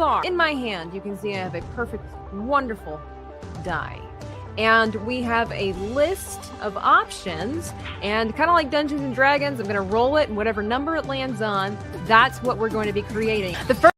are, in my hand, you can see I have a perfect, wonderful die. And we have a list of options, and kind of like Dungeons and Dragons, I'm going to roll it, and whatever number it lands on, that's what we're going to be creating. The first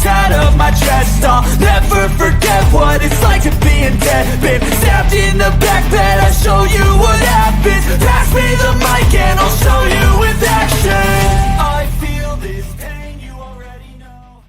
out of my chest, I'll never forget what it's like to be in debt. Been stabbed in the back bed, I'll show you what happens. Pass me the mic and I'll show you with action. I feel this pain, you already know.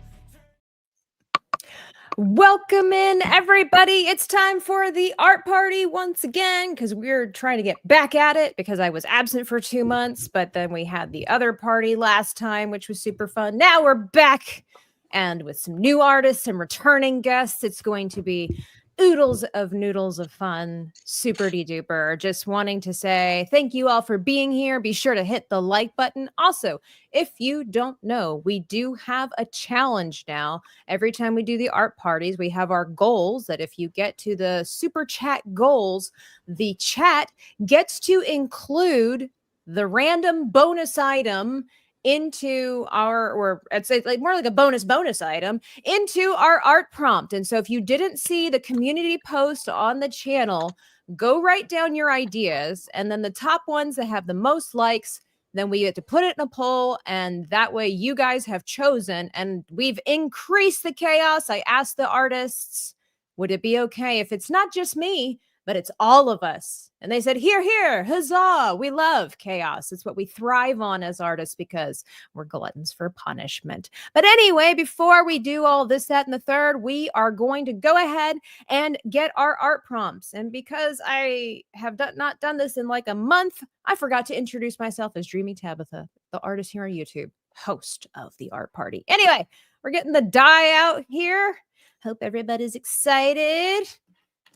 Welcome in, everybody. It's time for the art party once again, because we're trying to get back at it because I was absent for 2 months, but then we had the other party last time, which was super fun. Now we're back. And with some new artists and returning guests, it's going to be oodles of noodles of fun. Super duper. Just wanting to say thank you all for being here. Be sure to hit the like button. Also, if you don't know, we do have a challenge now. Every time we do the art parties, we have our goals that if you get to the super chat goals, the chat gets to include the random bonus item into our, or I'd say like more like a bonus item into our art prompt. And so if you didn't see the community post on the channel, go write down your ideas, and then the top ones that have the most likes, then we get to put it in a poll, and that way you guys have chosen, and we've increased the chaos. I asked the artists, would it be okay if it's not just me, but it's all of us? And they said, hear, hear, huzzah. We love chaos. It's what we thrive on as artists because we're gluttons for punishment. But anyway, before we do all this, that, and the third, we are going to go ahead and get our art prompts. And because I have not done this in like a month, I forgot to introduce myself as Dreamy Tabitha, the artist here on YouTube, host of the art party. Anyway, we're getting the die out here. Hope everybody's excited.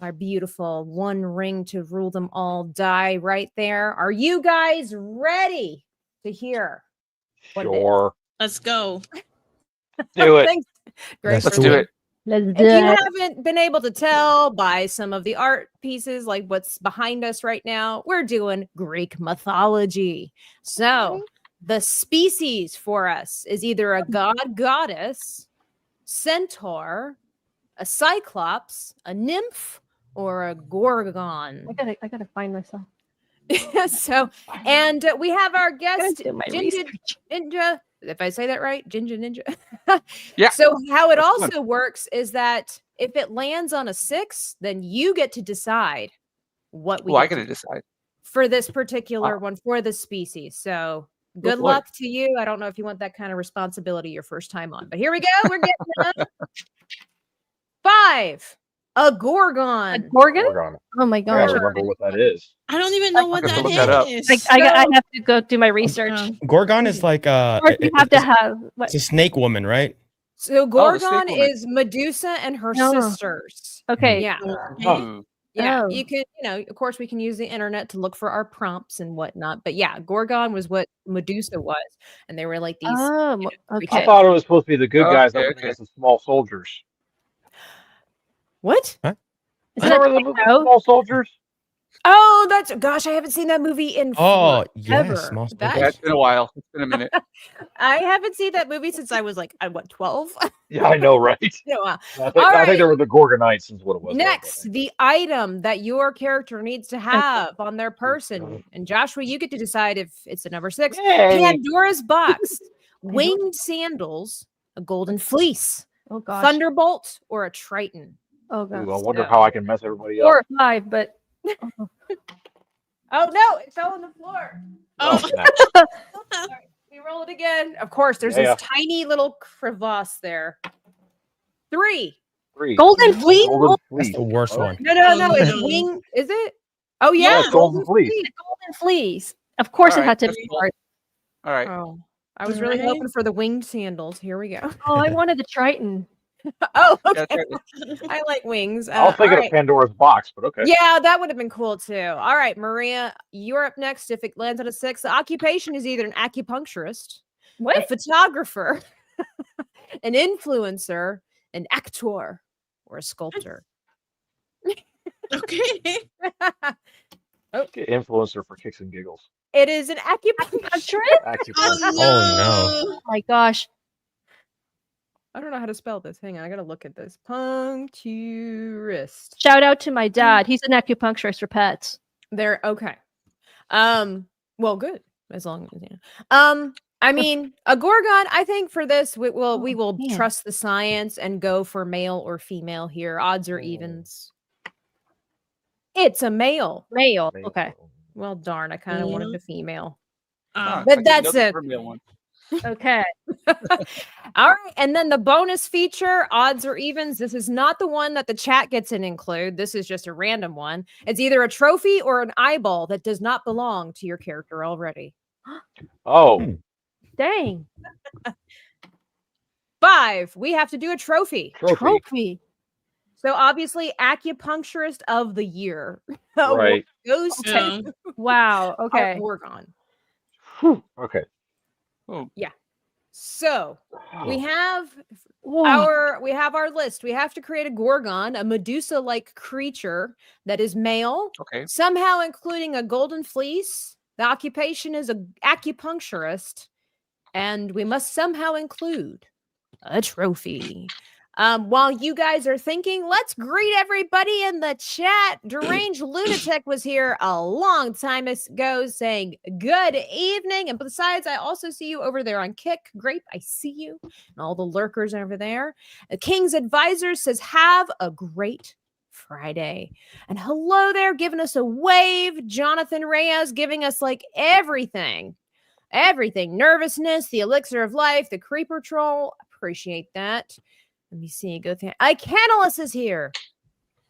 Our beautiful one ring to rule them all die right there. Are you guys ready to hear? Sure. Let's go. Do it. Thanks. Great. Let's do it. Let's do If you it. haven't been able to tell by some of the art pieces, like what's behind us right now, we're doing Greek mythology. So the species for us is either a god, goddess, centaur, a cyclops, a nymph, or a gorgon. I gotta find myself. So, and we have our guest, do my research. JinjaNinja. If I say that right, JinjaNinja. Yeah. So how it also works is that if it lands on a 6, then you get to decide what we. Well, I get to decide for this particular one for the species. So good luck to you. I don't know if you want that kind of responsibility your first time on, but here we go. We're getting 5. A gorgon. A gorgon? Gorgon. Oh my I god. gotta remember what that is. I don't even know what have to that look that up. is. Like, I have to go do my research. Gorgon is like Or you have to have what? it's a snake woman, right? So gorgon woman. is Medusa and her No. sisters. Okay. Yeah. Hmm. Yeah. Oh. You can, of course we can use the internet to look for our prompts and whatnot. But yeah, gorgon was what Medusa was. And they were like these. Oh, Okay. I thought it was supposed to be the good guys that Okay, were okay. against the small soldiers. What? Is it a Remember the show? small soldiers? Oh, that's gosh, I haven't seen that movie in Oh, forever. yes, small That- Yeah, it's been a while. It's been a minute. I haven't seen that movie since I was like, 12? Yeah, I know, right? No, I think, All I right. think they were the Gorgonites is what it was. next, the item that your character needs to have on their person. And Joshua, you get to decide if it's the number 6. Yay. Pandora's box, winged sandals, a golden fleece, Oh gosh. thunderbolt, or a triton. Oh god. Ooh, I wonder how I can mess everybody up. 4 or 5, but Oh no, it fell on the floor. Oh, Oh. snap. Sorry, we roll it again. Of course, there's Yeah. this tiny little crevasse there. 3. 3. golden fleece. Golden That's fleece. the worst one. No, Oh, it's no. wing. Is it? Oh yeah, Yeah, it's golden fleece. Golden fleece. Of course, All it right, had to that's be. cool. All right. Oh, I was really Right. hoping for the winged sandals. Here we go. Oh, I wanted the Triton. Oh, Yeah, okay. that's I like wings. I was thinking all of right. Pandora's box, but okay. Yeah, that would have been cool too. All right, Maria, you're up next. If it lands on a 6, the occupation is either an acupuncturist, a What? photographer, an influencer, an actor, or a sculptor. Okay. Get influencer for kicks and giggles. It is an acupuncturist. Acupuncturist? Acupuncture. Oh my gosh. I don't know how to spell this. Hang on, I gotta look at this. Puncturist. Shout out to my dad. He's an acupuncturist for pets. They're okay. Well, good as long as I mean, a Gorgon. I think for this, we will man. trust the science and go for male or female here. Odds or evens. It's a male. Male. Okay. Well, darn, I kind of wanted Male. a female. fine. But I can that's go it. for meal one. Okay. All right, and then the bonus feature, odds or evens. This is not the one that the chat gets an include. This is just a random one. It's either a trophy or an eyeball that does not belong to your character already. Oh, Dang. 5. We have to do a trophy. Trophy. So obviously, acupuncturist of the year Right. goes to Yeah. Wow. our Okay. Gorgon. Whew. Okay. Oh, So we have Whoa. we have our list. We have to create a Gorgon, a Medusa-like creature that is male, okay. somehow including a golden fleece. The occupation is a acupuncturist, and we must somehow include a trophy. While you guys are thinking, let's greet everybody in the chat. Deranged Lunatic was here a long time ago saying good evening. And besides, I also see you over there on Kick. Grape, I see you. And all the lurkers over there. The King's Advisor says, have a great Friday. And hello there, giving us a wave. Jonathan Reyes giving us like everything. Everything. Nervousness, the elixir of life, the creeper troll. Appreciate that. Let me see. Go through. Icanalus is here.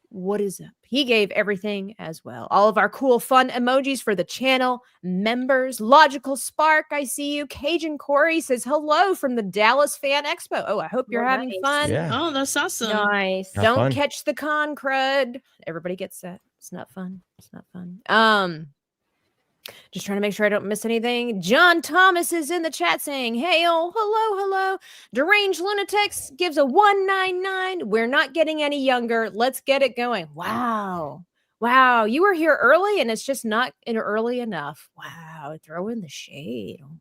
What is up? He gave everything as well. All of our cool, fun emojis for the channel members. Logical Spark, I see you. Cajun Corey says hello from the Dallas Fan Expo. Oh, I hope you're Oh, having nice. fun. Yeah. Oh, that's awesome. Nice. Have Don't fun. catch the con crud. Everybody gets that. It's not fun. It's not fun. Just trying to make sure I don't miss anything. John Thomas is in the chat saying, hey, oh, hello. Deranged Lunatics gives a 199. We're not getting any younger. Let's get it going. Wow. You were here early and it's just not early enough. Wow. Throw in the shade. Oh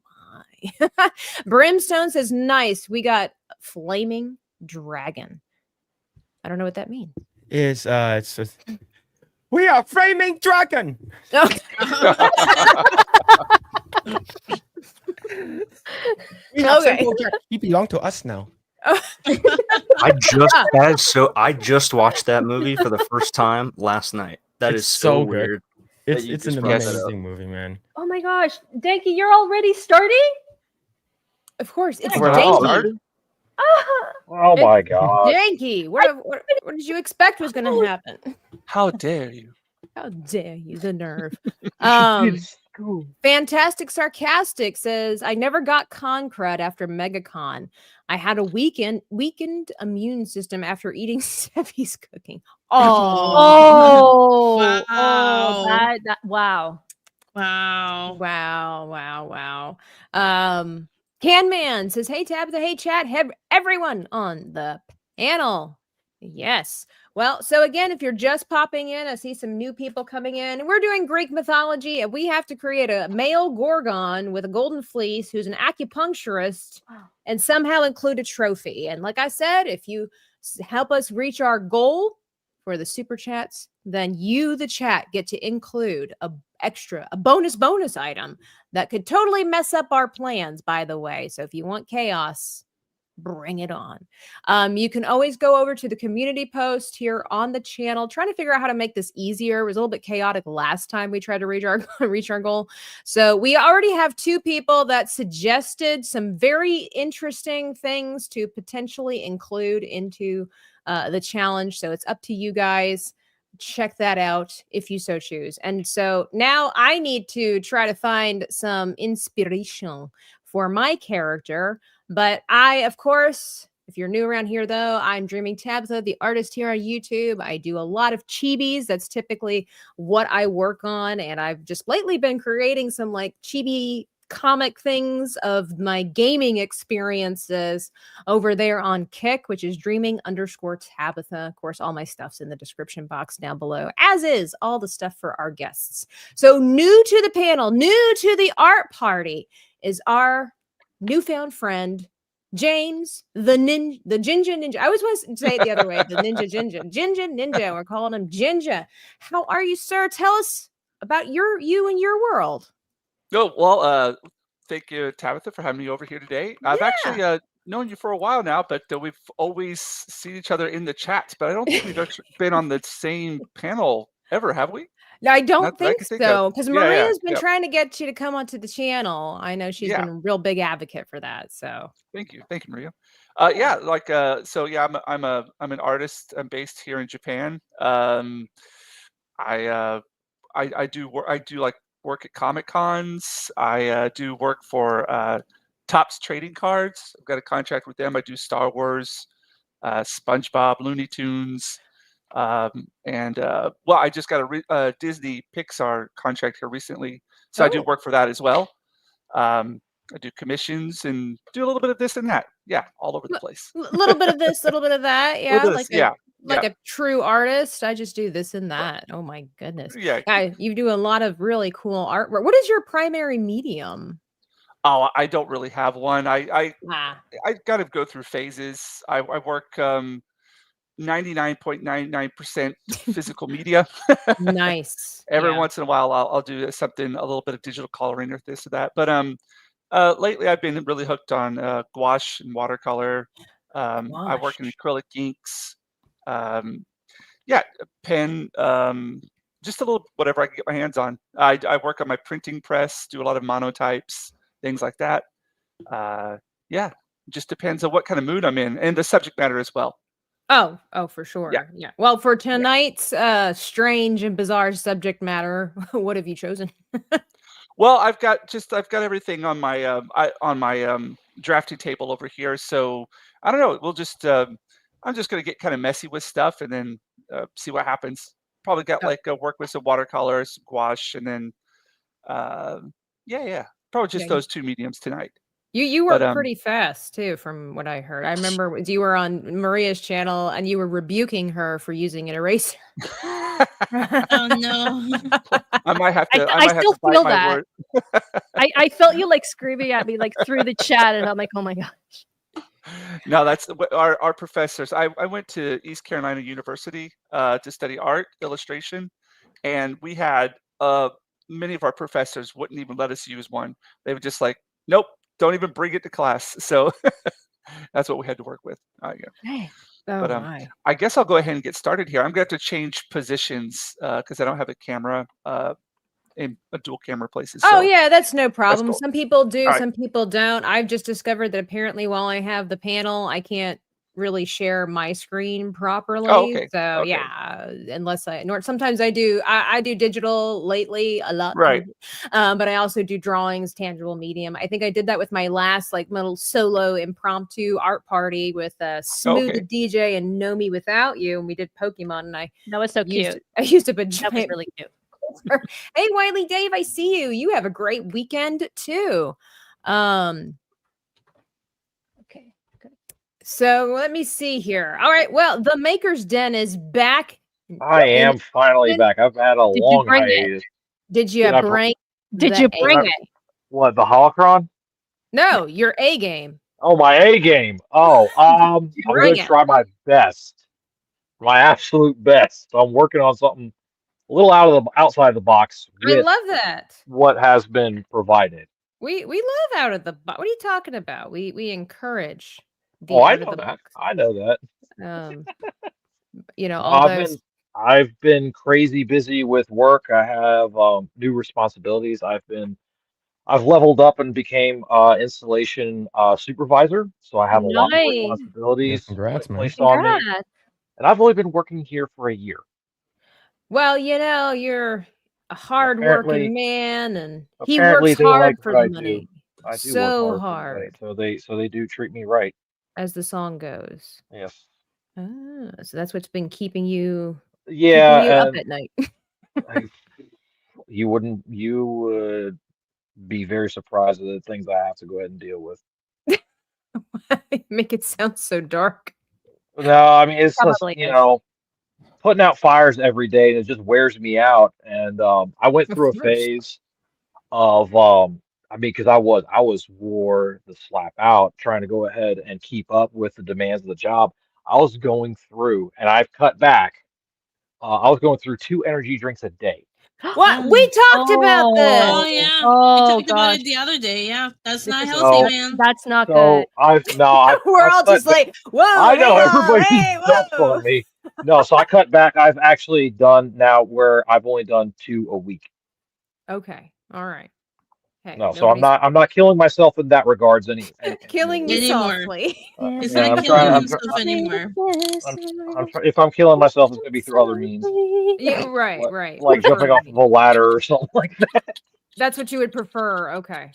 my. Brimstone says, nice. We got Flaming Dragon. I don't know what that means. We are flaming dragon. We have Okay. Simple Jack. He belong to us now. I just watched that movie for the first time last night. That It's is so so good. weird. It's you an just brought that up. amazing movie, man. Oh my gosh. Danky, you're already starting? Of course. It's We're Danky. not. Ah, Oh my god. Danky. What did you expect was going to happen? How dare you? How dare you? The nerve. It's- Fantastic Sarcastic says, I never got con crud after MegaCon. I had a weakened immune system after eating Sevvy's cooking. Oh, Oh, Wow. wow. Wow. wow. Canman says, hey Tabitha, hey chat, everyone on the panel. Yes. Well, so again, if you're just popping in, I see some new people coming in. We're doing Greek mythology, and we have to create a male Gorgon with a golden fleece who's an acupuncturist and somehow include a trophy. And like I said, if you help us reach our goal for the super chats, then you, the chat, get to include a bonus item that could totally mess up our plans, by the way. So if you want chaos, bring it on. You can always go over to the community post here on the channel, trying to figure out how to make this easier. It was a little bit chaotic last time we tried to reach our goal. So we already have 2 people that suggested some very interesting things to potentially include into the challenge. So it's up to you guys. Check that out if you so choose. And so now I need to try to find some inspiration for my character. But I, of course, If you're new around here, though, I'm Dreaming Tabitha, the artist here on YouTube. I do a lot of chibis. That's typically what I work on. And I've just lately been creating some like chibi comic things of my gaming experiences over there on Kick, which is dreaming_Tabitha. Of course, all my stuff's in the description box down below, as is all the stuff for our guests. So new to the panel, new to the art party is our newfound friend, James, the JinjaNinja. I always want to say it the other way, the JinjaNinja. We're calling him Jinja. How are you, sir? Tell us about you and your world. Oh, well, thank you, Tabitha, for having me over here today. I've actually known you for a while now, but we've always seen each other in the chats, but I don't think we've actually been on the same panel ever, have we? No, I don't Not that I think can think so, of. because Yeah, Maria's yeah, been yeah. trying to get you to come onto the channel. I know she's Yeah. been a real big advocate for that. So Thank you, Maria. I'm an artist. I'm based here in Japan. I do like work at Comic Cons. I do work for Topps Trading Cards. I've got a contract with them. I do Star Wars, SpongeBob, Looney Tunes, I just got a Disney Pixar contract here recently, so I do work for that as well. I do commissions and do a little bit of this and that. Yeah, all over the place. a little bit of this, a little bit of that. Yeah, like a true artist. I just do this and that. Oh my goodness. Yeah. You do a lot of really cool artwork. What is your primary medium? Oh, I don't really have one. I gotta go through phases. I work 99.99% physical media. Nice. Every once in a while, I'll do something, a little bit of digital coloring or this or that. But lately, I've been really hooked on gouache and watercolor. I work in acrylic inks. Pen. Just a little whatever I can get my hands on. I work on my printing press. Do a lot of monotypes, things like that. Just depends on what kind of mood I'm in and the subject matter as well. Oh, for sure. Yeah. Well, for tonight's strange and bizarre subject matter, what have you chosen? Well, I've got everything on my drafting table over here. So I don't know. We'll just I'm just gonna get kind of messy with stuff and then see what happens. Probably got work with some watercolors, gouache, and then probably just those two mediums tonight. You work pretty fast too, from what I heard. I remember you were on Maria's channel and you were rebuking her for using an eraser. Oh no! I might have to. I still have to feel bite my word. I felt you like screaming at me like through the chat, and I'm like, oh my gosh. No, that's our professors. I went to East Carolina University to study art illustration, and we had many of our professors wouldn't even let us use one. They were just like, nope, don't even bring it to class. So that's what we had to work with. I guess I'll go ahead and get started here. I'm going to have to change positions because I don't have a camera in a dual camera places. Oh, yeah, that's no problem. Cool. Some people do, some people don't. I've just discovered that apparently while I have the panel, I can't really share my screen properly. Oh, okay. So yeah, unless sometimes I do digital lately a lot. Right. But I also do drawings, tangible medium. I think I did that with my last little solo impromptu art party with Smooth the DJ and Know Me Without You. And we did Pokemon and that was so cute. I used up a giant. That was really cute. Hey, Wiley Dave, I see you. You have a great weekend too. Okay, good. So let me see here. All right. Well, the Maker's Den is back. I am finally back. I've had a long hiatus. Did you bring? Did you bring it? What, the Holocron? No, your A game. Oh, my A game. Oh, I'm going to try my best, my absolute best. So I'm working on something a little outside the box. I love that. What has been provided. We love out of the box. What are you talking about? We encourage. I know that. I know that. All those. I've been crazy busy with work. I have new responsibilities. I've leveled up and became installation supervisor. So I have a lot more responsibilities placed on me. And I've only been working here for a year. Well, you're a hard-working man, and he works hard for the money. I do so work hard. So they do treat me right. as the song goes. Yes. So that's what's been keeping you Yeah, up and at night. I, you would be very surprised at the things I have to go ahead and deal with. Make it sound so dark. No, I mean it's just, Probably you is. know, putting out fires every day and it just wears me out. And I went Of through a course. phase of I mean, because I was wore the slap out trying to go ahead and keep up with the demands of the job. I was going through, and I've cut back. I was going through 2 energy drinks a day. What? Oh. We talked about Oh this. yeah. Oh, We talked about gosh. it the other day. Yeah. That's This not is healthy, So man. That's not good. so I've We're all cut just like, whoa, I know hang on, everybody's hey, dumping whoa. on me. No, so I cut back. I've actually done now where I've only done 2 a week. Okay, all right. Hey, No, so nobody's I'm not killing myself in that regards killing me Anymore. softly. It's yeah, not I'm killing trying. himself anymore. If I'm killing myself, it's gonna be through other means, Yeah, right, like, right. like jumping off of Preferably. a ladder or something like that. That's what you would prefer. Okay,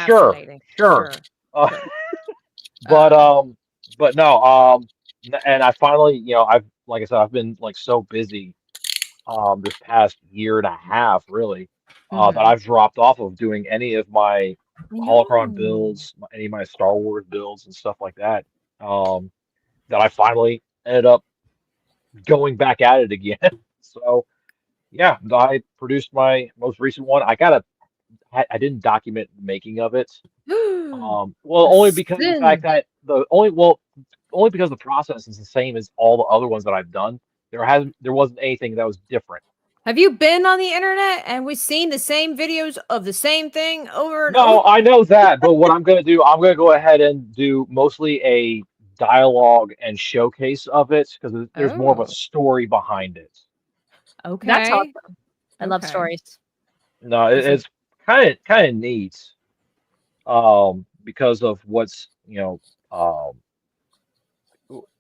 Sure, fascinating. sure. Sure. Uh, but no, and I finally, I've like I said, I've been like so busy, this past year and a half, really, that Mhm. I've dropped off of doing any of my I Holocron know. builds, any of my Star Wars builds and stuff like that. That I finally ended up going back at it again. So yeah, I produced my most recent one. I didn't document the making of it. Well, A only because of the fact sin. that only because the process is the same as all the other ones that I've done. There wasn't anything that was different. Have you been on the internet and we've seen the same videos of the same thing over and No, over? I know that, but what I'm going to do, I'm going to go ahead and do mostly a dialogue and showcase of it because there's more of a Oh, story behind it. okay. That's awesome. I love Okay. stories. No, It's like- it's kind of neat, because of what's,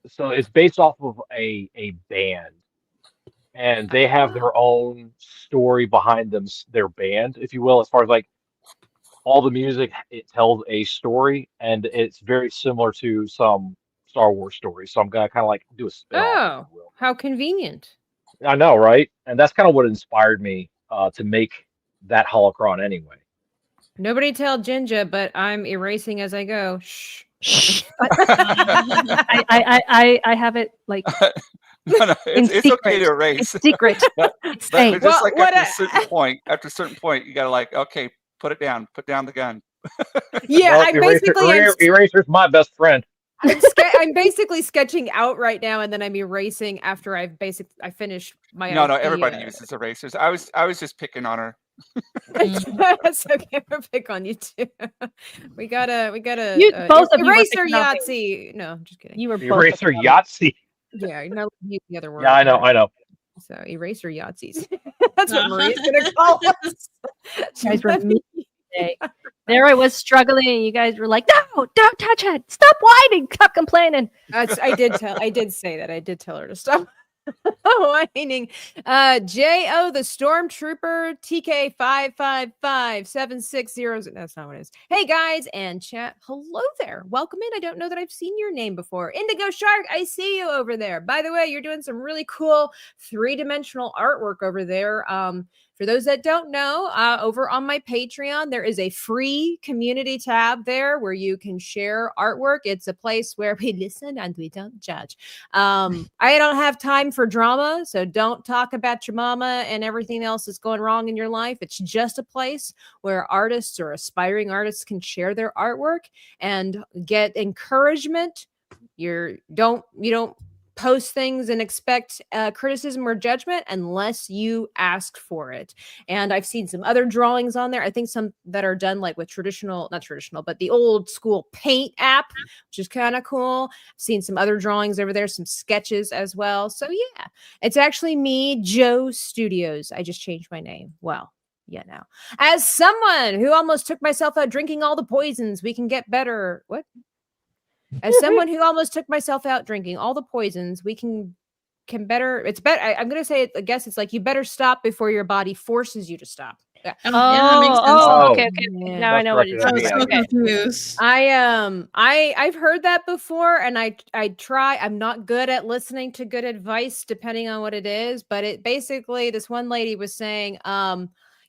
so it's based off of a band, and they have their own story behind their band, if you will, as far as like all the music, it tells a story, and it's very similar to some Star Wars stories. So I'm gonna kind of like do a spin-off, if Oh, you will. how convenient. I know, right? And that's kind of what inspired me to make that holocron anyway. Nobody tell Jinja, but I'm erasing as I go. Shh. I have it like No, in it's okay to secret. erase. It's secret. But, It's but safe. just Well, like what after a certain point, you gotta like, okay, put it down, put down the gun. Yeah, Well, I'm basically Eraser's my best friend. I'm basically sketching out right now, and then I'm erasing after I finished my No, idea. everybody uses erasers. I was just picking on her. It's okay. We'll pick on you too. We gotta You both of you were eraser picking on me. Yahtzee. No, I'm just kidding. You were both Eraser picking on me. Yahtzee. Yeah, you're not use the other word. Yeah, I know, but- I know. So eraser Yahtzees. That's what Maria's gonna call us. You guys were mean today. There I was struggling, and you guys were like, "No, don't touch it! Stop whining! Stop complaining!" I did say that. I did tell her to stop whining. J.O. the Stormtrooper TK555760. That's not what it is. Hey guys and chat. Hello there. Welcome in. I don't know that I've seen your name before. Indigo Shark, I see you over there. By the way, you're doing some really cool 3-dimensional artwork over there. For those that don't know, over on my Patreon, there is a free community tab there where you can share artwork. It's a place where we listen and we don't judge. I don't have time for drama, so don't talk about your mama and everything else that's going wrong in your life. It's just a place where artists or aspiring artists can share their artwork and get encouragement. You don't post things and expect criticism or judgment unless you ask for it. And I've seen some other drawings on there. I think some that are done like with not traditional, but the old school paint app, which is kind of cool. I've seen some other drawings over there, some sketches as well. So yeah, it's actually me, Joe Studios. I just changed my name. Well, yeah, now as someone who almost took myself out drinking all the poisons, we can get better. What? As someone who almost took myself out drinking all the poisons, we can better. It's better. I'm gonna say it. I guess it's like you better stop before your body forces you to stop. Yeah. Oh, yeah, that makes sense. Oh. Okay. Yeah. Now I know what That's it I was is. corrected. so Okay. confused. I've heard that before, and I try. I'm not good at listening to good advice, depending on what it is. But it basically, this one lady was saying,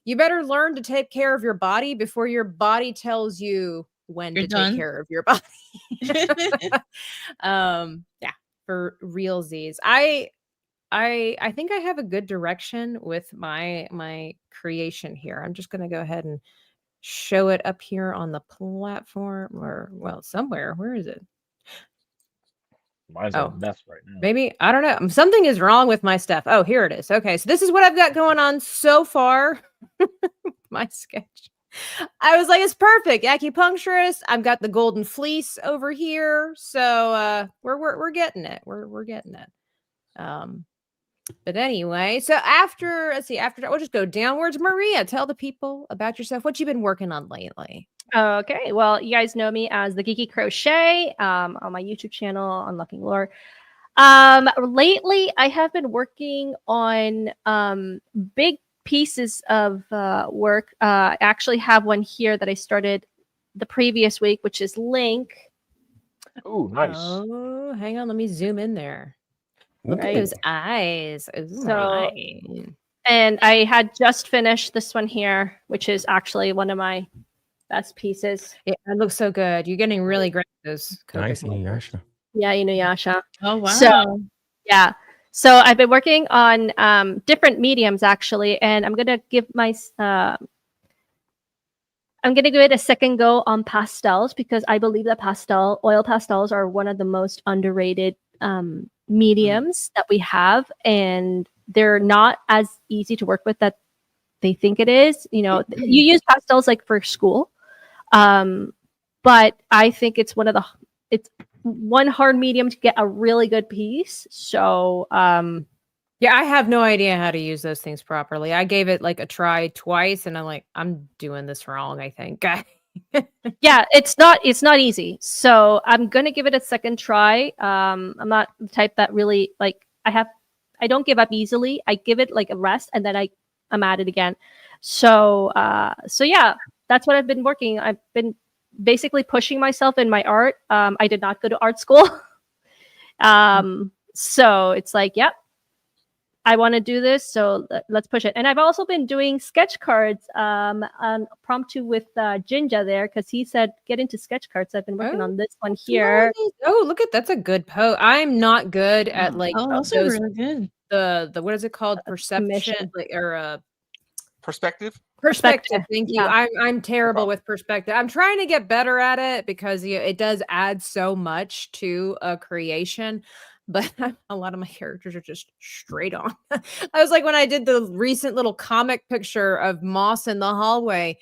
you better learn to take care of your body before your body tells you when You're to done. take care of your body. Yeah, for realsies. I think I have a good direction with my creation here. I'm just gonna go ahead and show it up here on the platform, or well, somewhere. Where is it? Mine's a Oh, mess right now. maybe I don't know. Something is wrong with my stuff. Oh, here it is. Okay, so this is what I've got going on so far. My sketch. I was like, it's perfect. Acupuncturist. I've got the golden fleece over here. So we're getting it. We're getting it. But anyway, so let's see, after that, we'll just go downwards. Maria, tell the people about yourself. What you've been working on lately. Okay, well, you guys know me as the Geeky Crochet on my YouTube channel, Unlocking Lore. Lately, I have been working on big pieces of work. I actually have one here that I started the previous week, which is Link. Ooh, nice. Oh, hang on. Let me zoom in there. Look at Right. those eyes. Ooh, So- nice. And I had just finished this one here, which is actually one of my best pieces. Yeah, it looks so good. You're getting really great at those. Nice, coping levels. Inuyasha. Yeah, Inuyasha. Oh, wow. So- Yeah. So I've been working on different mediums actually, and I'm gonna give it a second go on pastels because I believe that oil pastels are one of the most underrated mediums that we have, and they're not as easy to work with that they think it is. You know, you use pastels like for school, but I think it's one hard medium to get a really good piece. So Yeah, I have no idea how to use those things properly. I gave it like a try twice, and I'm like, I'm doing this wrong, I think. yeah, it's not easy. So I'm gonna give it a second try. I'm not the type that really like I don't give up easily. I give it like a rest and then I'm at it again. So yeah, that's what I've been working. I've been basically pushing myself in my art. I did not go to art school. So it's like, yep, I want to do this, so let's push it. And I've also been doing sketch cards on promptu with Jinja there because he said get into sketch cards. I've been working on this one here. Oh, look at that's a good post. I'm not good at like Oh, those are really good. the what is it called? Perception Commission. or Perspective. perspective. Thank you. Yeah. I'm terrible with perspective. I'm trying to get better at it because it does add so much to a creation. But a lot of my characters are just straight on. I was like, when I did the recent little comic picture of Moss in the hallway,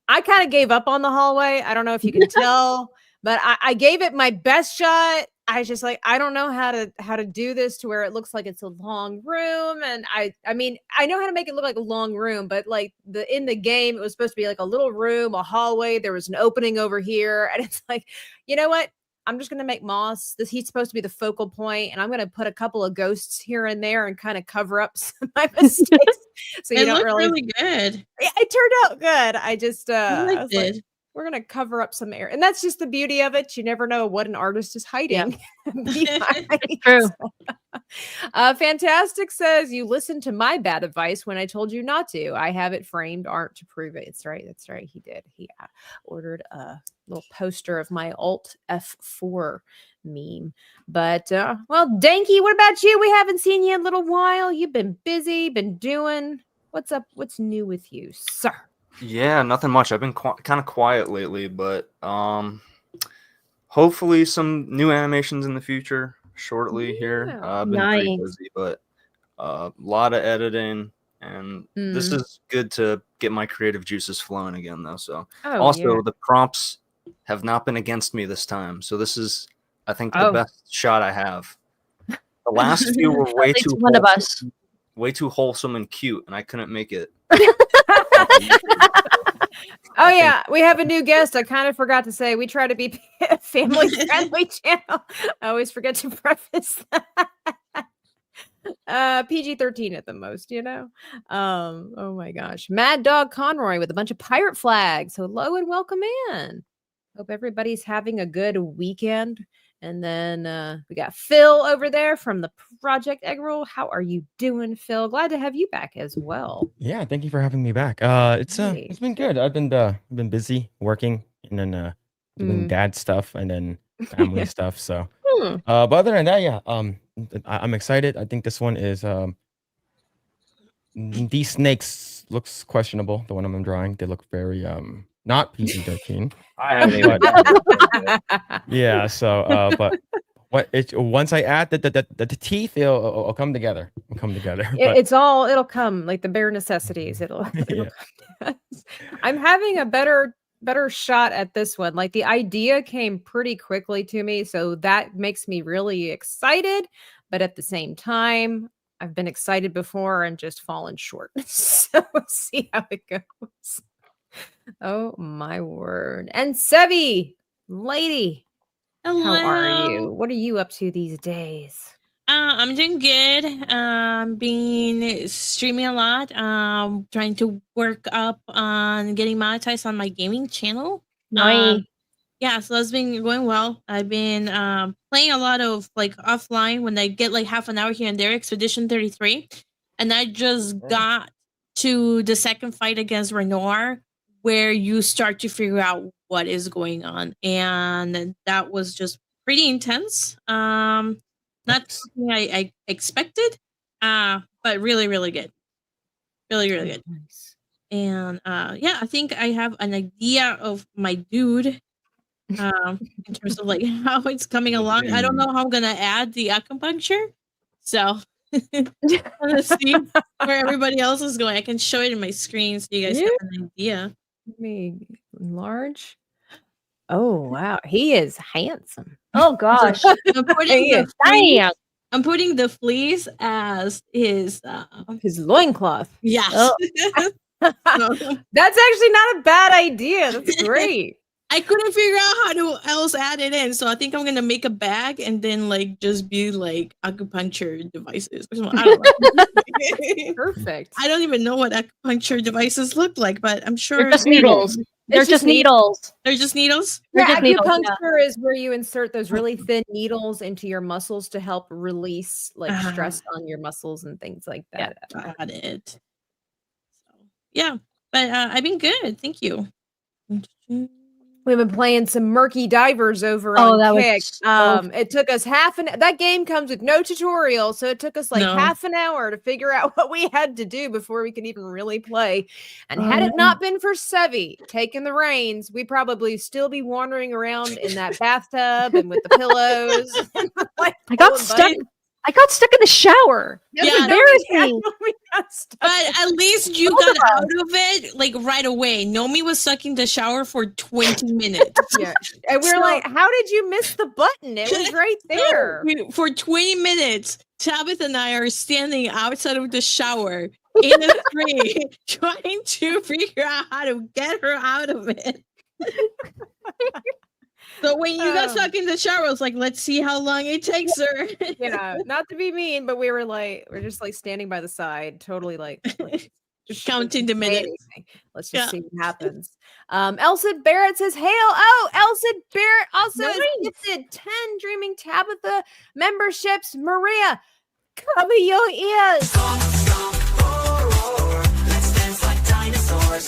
I kind of gave up on the hallway. I don't know if you can tell, but I gave it my best shot. I was just like, I don't know how to do this to where it looks like it's a long room. And I mean, I know how to make it look like a long room, but like in the game, it was supposed to be like a little room, a hallway. There was an opening over here. And it's like, you know what? I'm just going to make Moss he's supposed to be the focal point, and I'm going to put a couple of ghosts here and there and kind of cover up some of my mistakes. So you It don't looked really really good. Yeah, it turned out good. I just I I liked was like, it. we're going to cover up some air. And that's just the beauty of it. You never know what an artist is hiding behind. True. Fantastic says you listened to my bad advice when I told you not to. I have it framed art to prove it. It's right. That's right. He did. He ordered a little poster of my Alt F4 meme. But well, Danky, what about you? We haven't seen you in a little while. You've been busy, been doing. What's up? What's new with you, sir? Yeah, nothing much. I've been kind of quiet lately, but hopefully some new animations in the future shortly here. I've been pretty Nice. busy, but a lot of editing, and this is good to get my creative juices flowing again, though. So also the prompts have not been against me this time, so this is, I think, the best shot I have. The last few were way too one of us. way too wholesome and cute, and I couldn't make it. Oh yeah, we have a new guest. I kind of forgot to say we try to be a family friendly channel. I always forget to preface that. PG-13 at the most, you know. Oh my gosh. Mad Dog Conroy with a bunch of pirate flags. Hello and welcome in. Hope everybody's having a good weekend. And then we got Phil over there from the Project Egg Roll. How are you doing, Phil? Glad to have you back as well. Yeah, thank you for having me back. It's been good. I've been busy working and then doing dad stuff and then family stuff. So but other than that, yeah, I'm excited. I think this one is these snakes looks questionable. The one I'm drawing, they look very not PG-13. I haven't even. Yeah, so but once I add the teeth, it'll come together. It'll come together. It'll come like the bare necessities. It'll come. I'm having a better shot at this one. Like the idea came pretty quickly to me, so that makes me really excited. But at the same time, I've been excited before and just fallen short. So we'll see how it goes. Oh my word. And Sevvy, lady, Hello. how are you? What are you up to these days? I'm doing good. Been streaming a lot. Trying to work up on getting monetized on my gaming channel. Nice. Yeah, so that's been going well. I've been playing a lot of like offline when I get like half an hour here and there, Expedition 33. And I just got to the second fight against Renoir, where you start to figure out what is going on. And that was just pretty intense. Not something I expected, but really, really good. Really, really good. Nice. And yeah, I think I have an idea of my dude in terms of like how it's coming along. I don't know how I'm gonna add the acupuncture, so let's see where everybody else is going. I can show it in my screen so you guys have an idea. Let me enlarge. Oh wow, he is handsome. Oh gosh. I'm putting the fleece as his loincloth. Yes. Oh. That's actually not a bad idea. That's great. I couldn't figure out how to else add it in, so I think I'm gonna make a bag and then like just be like acupuncture devices. I don't know. Perfect. I don't even know what acupuncture devices look like, but I'm sure They're just needles. They're just needles. They're just needles. Yeah, acupuncture is where you insert those really thin needles into your muscles to help release like stress on your muscles and things like that. Yeah, got it. So, yeah, but I've been good. Thank you. We've been playing some Murky Divers over on Kick. It took us that game comes with no tutorial, so it took us like half an hour to figure out what we had to do before we could even really play. And had it not been for Sevvy taking the reins, we'd probably still be wandering around in that bathtub and with the pillows. Like, I got stuck in the shower. Yeah, embarrassing. But at least you got out of it like right away. Nomi was sucking the shower for 20 minutes. Yeah, and we were like, "How did you miss the button? It was right there." For 20 minutes, Tabitha and I are standing outside of the shower in a tree, trying to figure out how to get her out of it. So when you got stuck in the shower, I was like, let's see how long it takes her. Yeah, not to be mean, but we're just like standing by the side, totally like just counting the minutes. Let's just see what happens. Elsa Barrett says, "Hail!" Oh, Elsa Barrett also has gifted 10 Dreaming Tabitha memberships. Maria, cover your ears. Let's dance like dinosaurs.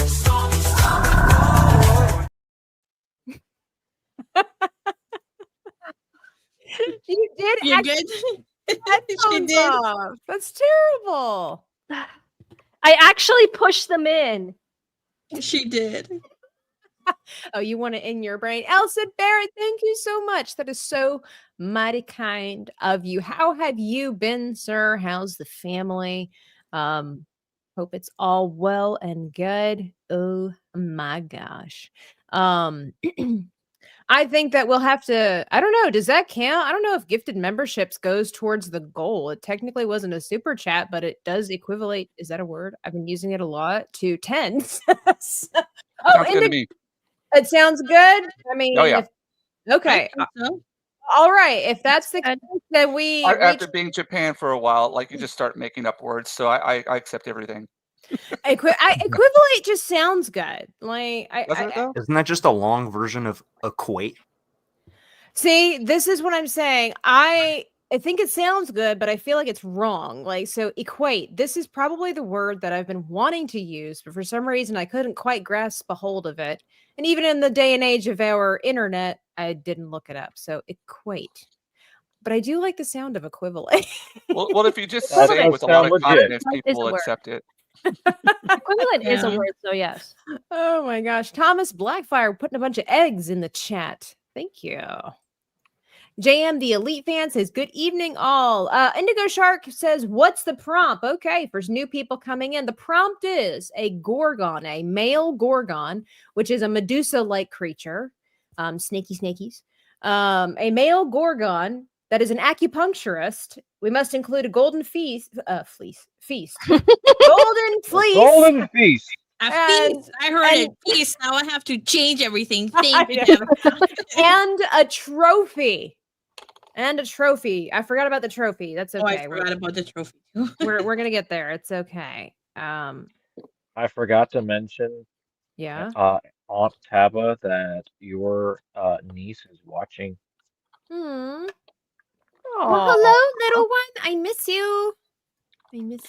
You did. You good? She did. That's terrible. I actually pushed them in. She did. Oh, you want it in your brain. Elsa Barrett, thank you so much. That is so mighty kind of you. How have you been, sir? How's the family? Hope it's all well and good. Oh my gosh. I think that we'll have to, I don't know, does that count? I don't know if gifted memberships goes towards the goal. It technically wasn't a super chat, but it does equivalent, is that a word? I've been using it a lot, to 10. Sounds good to me. It sounds good. I mean, Oh, yeah. okay. All right, if that's the case, then we After being Japan for a while, like you just start making up words. So I accept everything. Equivalate just sounds good. Like, Isn't that just a long version of equate? See, this is what I'm saying. I think it sounds good, but I feel like it's wrong. Like, so equate. This is probably the word that I've been wanting to use, but for some reason I couldn't quite grasp a hold of it. And even in the day and age of our internet, I didn't look it up. So equate. But I do like the sound of equivalent. Well, if you just say it with a lot of confidence, people will accept it. Equivalent is a word, so yes. Oh my gosh. Thomas Blackfire putting a bunch of eggs in the chat. Thank you. JM the Elite Fan says, good evening, all. Indigo Shark says, what's the prompt? Okay, for new people coming in, the prompt is a Gorgon, a male Gorgon, which is a Medusa-like creature. Snakies. A male Gorgon that is an acupuncturist. We must include a golden feast. Golden fleece. Golden feast. I heard it. Feast. Now I have to change everything. Thank you. And a trophy. I forgot about the trophy. That's okay. I forgot about the trophy too. we're gonna get there. It's okay. I forgot to mention. Yeah. Aunt Taba, that your niece is watching. Well, hello, little one. I miss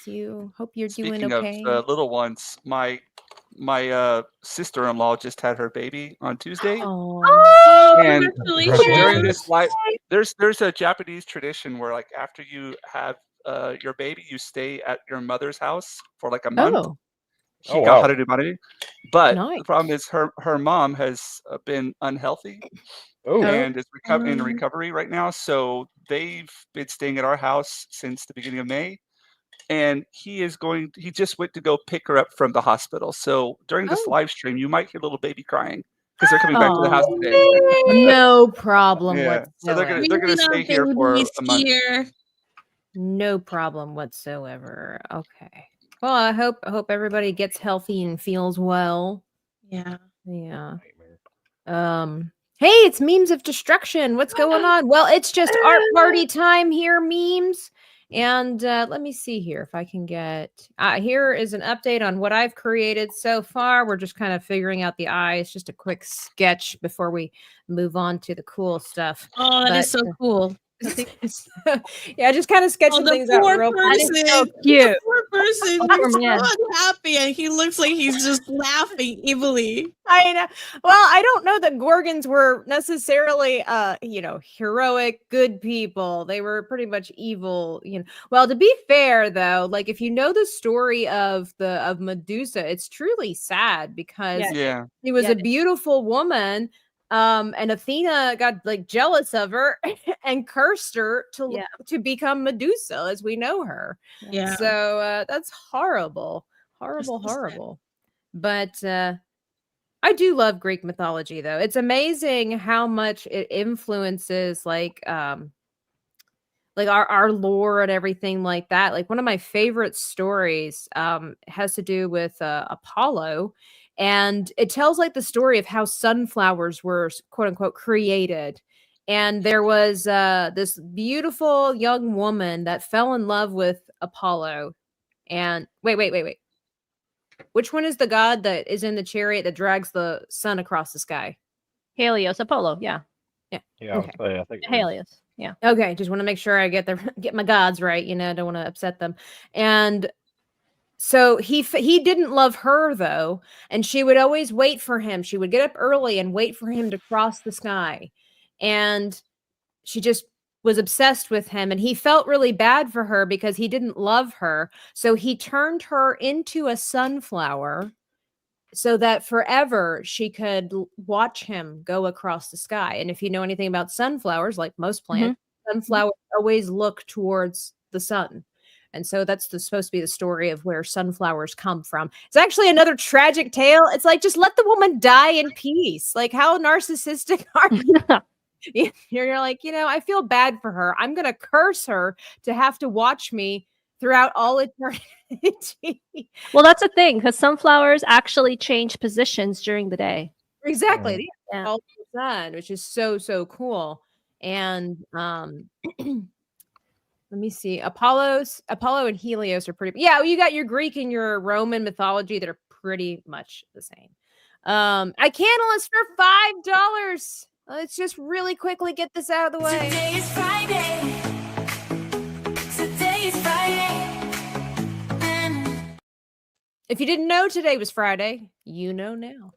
you. Hope you're doing okay. Speaking of little ones, my sister-in-law just had her baby on Tuesday. And during this life, there's a Japanese tradition where, like, after you have your baby, you stay at your mother's house for like a month. But the problem is her mom has been unhealthy and is in recovery right now. So they've been staying at our house since the beginning of May. And he just went to go pick her up from the hospital. So during this live stream, you might hear little baby crying because they're coming back to the house today. No problem whatsoever. So they're gonna stay here for a month. No problem whatsoever. Okay. Well, I hope everybody gets healthy and feels well. Yeah. Hey, it's Memes of Destruction. What's going on? Well, it's just art party time here, memes. And let me see here if I can get... here is an update on what I've created so far. We're just kind of figuring out the eyes. Just a quick sketch before we move on to the cool stuff. Oh, that is so cool. Yeah, just kind of sketching things out real quick. That is so cute. The poor person. He's so unhappy and he looks like he's just laughing evilly. I know. Well, I don't know that Gorgons were necessarily heroic, good people. They were pretty much evil, Well, to be fair though, like if you know the story of Medusa, it's truly sad because she was a beautiful woman. And Athena got like jealous of her and cursed her to become Medusa as we know her. Yeah. So that's horrible. But I do love Greek mythology though. It's amazing how much it influences like our lore and everything like that. Like one of my favorite stories has to do with Apollo. And it tells like the story of how sunflowers were quote unquote created. And there was this beautiful young woman that fell in love with Apollo. And wait. Which one is the god that is in the chariot that drags the sun across the sky? Helios, Apollo. Yeah. Okay. I think Helios. Yeah. Okay. Just want to make sure I get my gods right. I don't want to upset them. And so he didn't love her though, and she would always wait for him. She would get up early and wait for him to cross the sky, and she just was obsessed with him. And he felt really bad for her because he didn't love her. So he turned her into a sunflower, so that forever she could watch him go across the sky. And if you know anything about sunflowers, like most plants, sunflowers always look towards the sun. And so that's supposed to be the story of where sunflowers come from. It's actually another tragic tale. It's like, just let the woman die in peace. Like, how narcissistic are you? You're like, I feel bad for her. I'm going to curse her to have to watch me throughout all eternity. Well, that's the thing, because sunflowers actually change positions during the day. Exactly. All the sun, which is so, so cool. and let me see. Apollo and Helios are pretty. Yeah, you got your Greek and your Roman mythology that are pretty much the same. I Candlemas for $5. Let's just really quickly get this out of the way. Today is Friday. Today is Friday. If you didn't know today was Friday, you know now.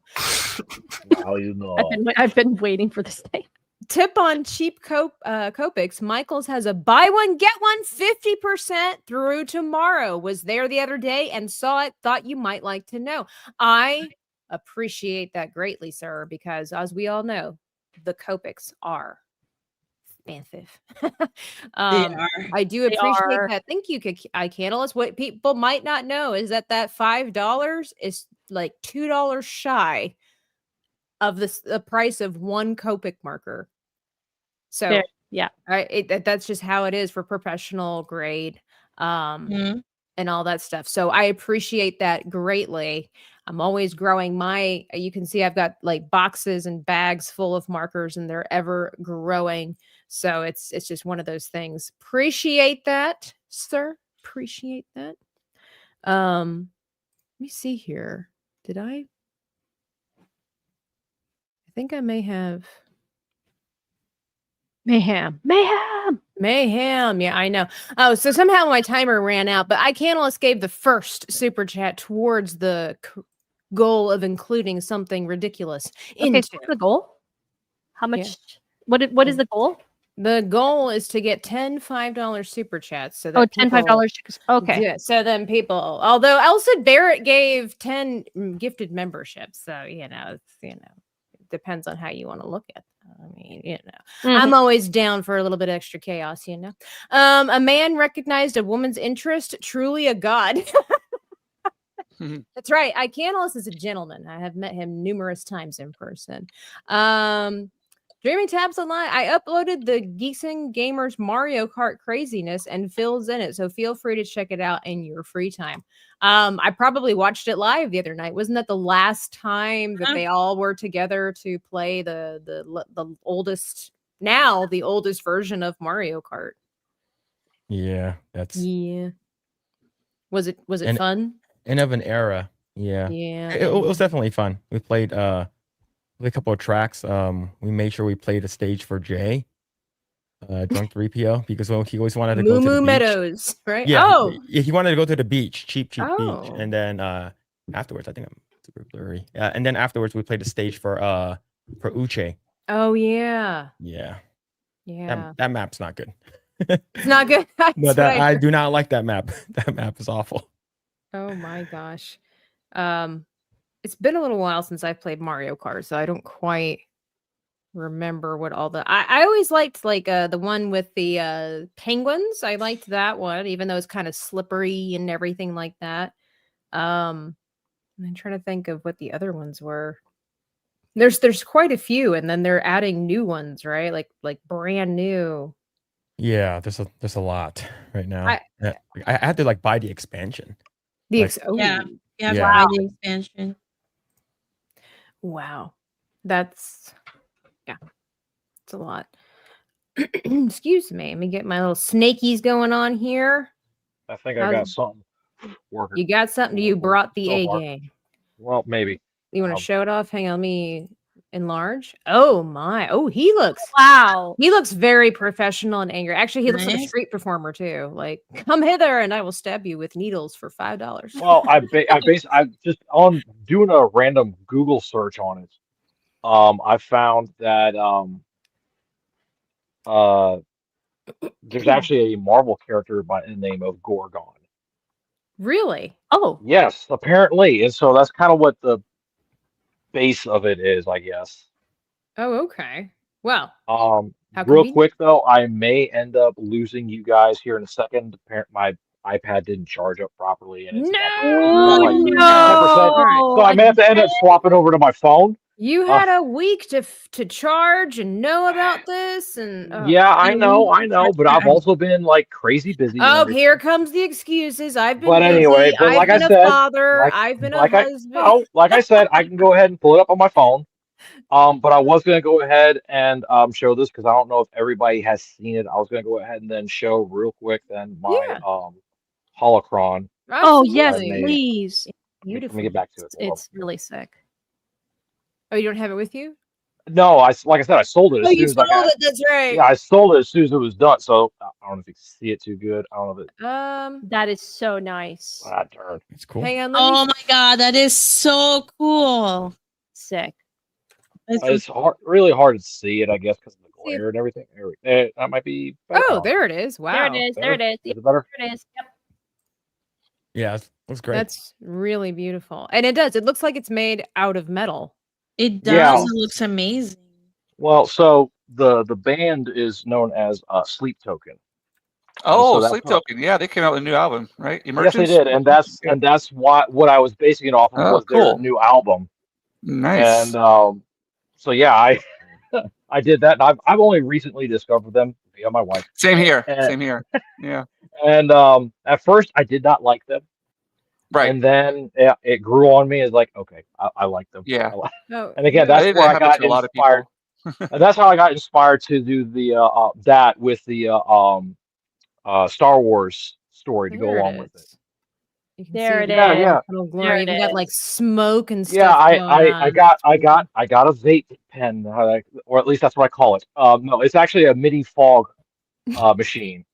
Now you know. I've been waiting for this day. Tip on cheap Copics. Michaels has a buy one, get one 50% through tomorrow. Was there the other day and saw it. Thought you might like to know. I appreciate that greatly, sir, because as we all know, the Copics are expensive. I do appreciate that. Thank you, iCandles. What people might not know is that $5 is like $2 shy of the price of one Copic marker. So yeah, that's just how it is for professional grade and all that stuff. So I appreciate that greatly. I'm always growing you can see I've got like boxes and bags full of markers, and they're ever growing. So it's just one of those things. Appreciate that, sir. Appreciate that. Let me see here. Did I think I may have mayhem. Yeah, I know. Oh, so somehow my timer ran out, but iCandless gave the first super chat towards the goal of including something ridiculous. Okay, so what's the goal? How much? Yeah. What is the goal? The goal is to get 10 $5 super chats. So that $5. Okay. Yeah. So then people, although Elsa Barrett gave 10 gifted memberships, so it depends on how you want to look at them. I mean, I'm always down for a little bit of extra chaos, A man recognized a woman's interest, truly a god. That's right. iCandless is a gentleman. I have met him numerous times in person. Dreaming Tabs Online. I uploaded the Geeks and Gamers Mario Kart craziness and Phil's in it, so feel free to check it out in your free time. I probably watched it live the other night. Wasn't that the last time that they all were together to play the oldest version of Mario Kart? Yeah, Was it fun? End of an era. Yeah. It was definitely fun. We played a couple of tracks. We made sure we played a stage for Jay, Drunk 3PO, because he always wanted to go to the beach. Meadows, right? Yeah, he wanted to go to the beach, cheap beach. And then afterwards, I think I'm super blurry. And then afterwards, we played a stage for Uche. Oh yeah. Yeah. That map's not good. It's not good. I do not like that map. That map is awful. Oh my gosh. It's been a little while since I played Mario Kart, so I don't quite remember what all I always liked the one with the penguins. I liked that one, even though it's kind of slippery and everything like that. I'm trying to think of what the other ones were. There's quite a few, and then they're adding new ones, right? Like brand new. Yeah, there's a lot right now. I had to buy the expansion. Buy the expansion. Wow, it's a lot. Excuse me, let me get my little snakies going on here. I think I got something working. You got something? You brought the A game. Well, maybe. You want to show it off? Hang on, let me enlarge. Oh my! Oh, he looks very professional and angry. Actually, he looks like a street performer too. Like, come hither, and I will stab you with needles for $5. Well, I just on doing a random Google search on it. I found that there's actually a Marvel character by the name of Gorgon. Really? Oh, yes, apparently, and so that's kind of what the base of it is, I guess. Oh, okay. Well, real quick though, I may end up losing you guys here in a second. My iPad didn't charge up properly, and it's no. 10%. So I may have to end up swapping over to my phone. You had a week to charge and know about this, and I know, but I've also been crazy busy. Oh, here comes the excuses. I've been anyway, but I've been a father. I've been a husband. Like I said, I can go ahead and pull it up on my phone. But I was gonna go ahead and show this because I don't know if everybody has seen it. I was gonna go ahead and then show real quick then my Yeah. holocron Oh yes, I made. please. Let me get back to it. Hold It's really sick. Oh, you don't have it with you? No, like I said, I sold it as Oh, soon you as I sold got. it. That's right. Yeah, I sold it as soon as it was done. So I don't know if you can see it too good. I don't know if it. That is so nice. Ah, darn. It's cool. Hang on. Let Oh me. my god, that is so cool. Sick. It's really hard to see it, I guess, because of the See if- glare and everything. That might be better. Oh, there it is. Wow. There it is. There it is. Is it better? There it is. Yep. Yeah, that's great. That's really beautiful, and it does. It looks like it's made out of metal. It does. Yeah. It looks amazing. Well, so the band is known as Sleep Token. Oh, that's Sleep what- Token. Yeah, they came out with a new album, right? Yes, they Emergence? did, and that's what I was basing it off of Oh, was their cool. new album. Nice. And so yeah, I did that, and I've only recently discovered them via my wife. Same here. And- Same here. Yeah. And at first, I did not like them. Right. And then it grew on me. It's like, okay, I like them. Yeah. Oh, And again, I that's think where that I got happens to a lot of inspired. people. And that's how I got inspired to do the that with the Star Wars story to go there along it with it. is. You can There see it Yeah, is. yeah. Little There glory. it You got like is. smoke and stuff. Yeah, I going got on. I got a vape pen, or at least that's what I call it. No, it's actually a mini fog machine.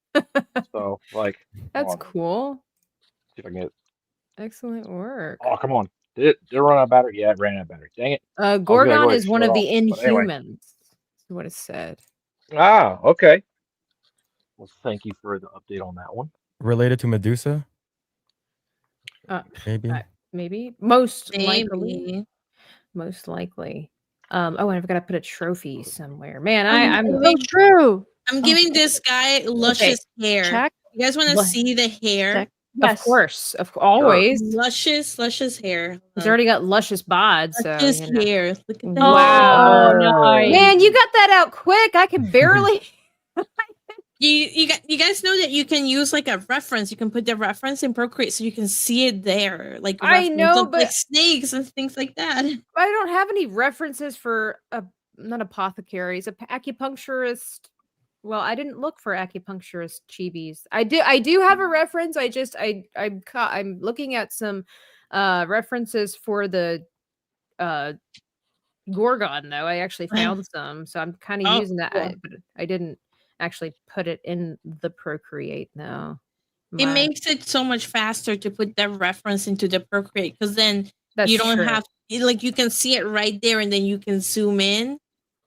So like, That's hold on, cool. see if I can get it. Excellent work. Oh, come on. Did it run out of battery? Yeah, it ran out of battery. Dang it. gonna go Gorgon ahead is and one shut of it the off, but anyway. Inhumans. Is what it said. Ah, okay. Well, thank you for the update on that one. Related to Medusa? Maybe. Maybe. Maybe. Most likely. Maybe. Most likely. Oh, and I've got to put a trophy somewhere. Man, I'm So true. I'm giving this guy luscious hair. Check. You guys want to What? see the hair? Check. of Yes. course, always. Luscious hair. He's already got luscious bod, so Luscious you know. hair. Look at that. Wow. Oh, nice. Man, you got that out quick. I can barely. You guys know that you can use like a reference. You can put the reference in Procreate so you can see it there. Like I reference know, of, like but- snakes and things like that. I don't have any references for not apothecaries, acupuncturist. Well, I didn't look for acupuncturist chibis. I do have a reference. I'm looking at some references for the Gorgon though. I actually found some, so I'm kind of using that. cool. But I didn't actually put it in the Procreate though. It makes it so much faster to put the reference into the Procreate because then That's you don't true. have like you can see it right there and then you can zoom in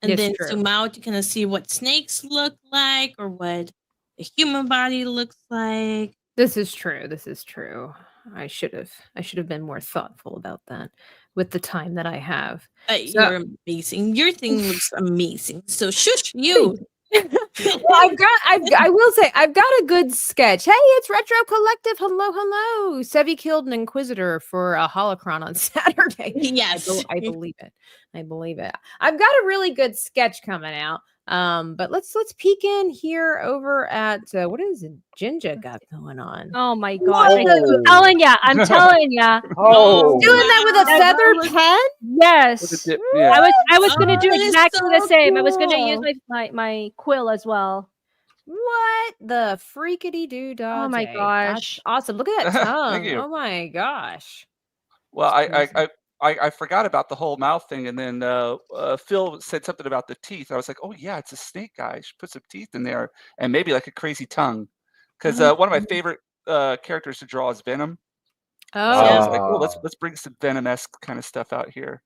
and It's then true. zoom out. You can see what snakes look like or what a human body looks like. This is true. This is true. I should have been more thoughtful about that with the time that I have. You're amazing. Your thing looks amazing. So shush you. Well, I will say I've got a good sketch. Hey, it's Retro Collective. Hello. Sevvy killed an Inquisitor for a holocron on Saturday. Yes. I believe it. I've got a really good sketch coming out. But let's peek in here over at what is it Jinja got going on? Oh my god! Whoa. I'm telling ya. Oh, Doing that with a feather pen? Yes. Yeah. I was gonna do that is exactly the so same. I was gonna cool. use my quill as well. What the freakity doo dah? Oh my gosh. Awesome. Look at that tongue. Thank you. Oh my gosh. Well, That's crazy. I forgot about the whole mouth thing, and then Phil said something about the teeth. I was like, oh yeah, it's a snake guy. I should put some teeth in there, and maybe like a crazy tongue, because one of my favorite characters to draw is Venom. So I was like, oh, let's bring some Venom-esque kind of stuff out here.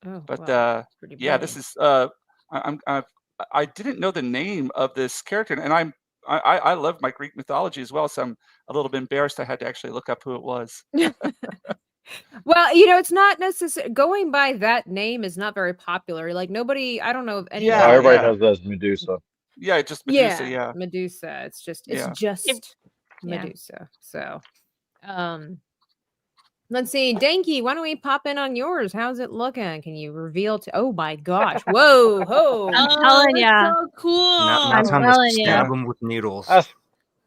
Oh, But wow. Pretty yeah, bloody. this is I didn't know the name of this character, and I love my Greek mythology as well, so I'm a little bit embarrassed I had to actually look up who it was. Well, it's not necessary. Going by that name is not very popular. Like nobody, I don't know if anybody. Yeah, everybody yeah. knows that as Medusa. Yeah, just Medusa. Yeah. Medusa. It's just Yeah. Yeah. Medusa. So, let's see, Danky. Why don't we pop in on yours? How's it looking? Can you reveal to? Oh my gosh! Whoa, ho! I'm telling that's ya. so cool. Now I'm time telling to ya. stab them with needles. That's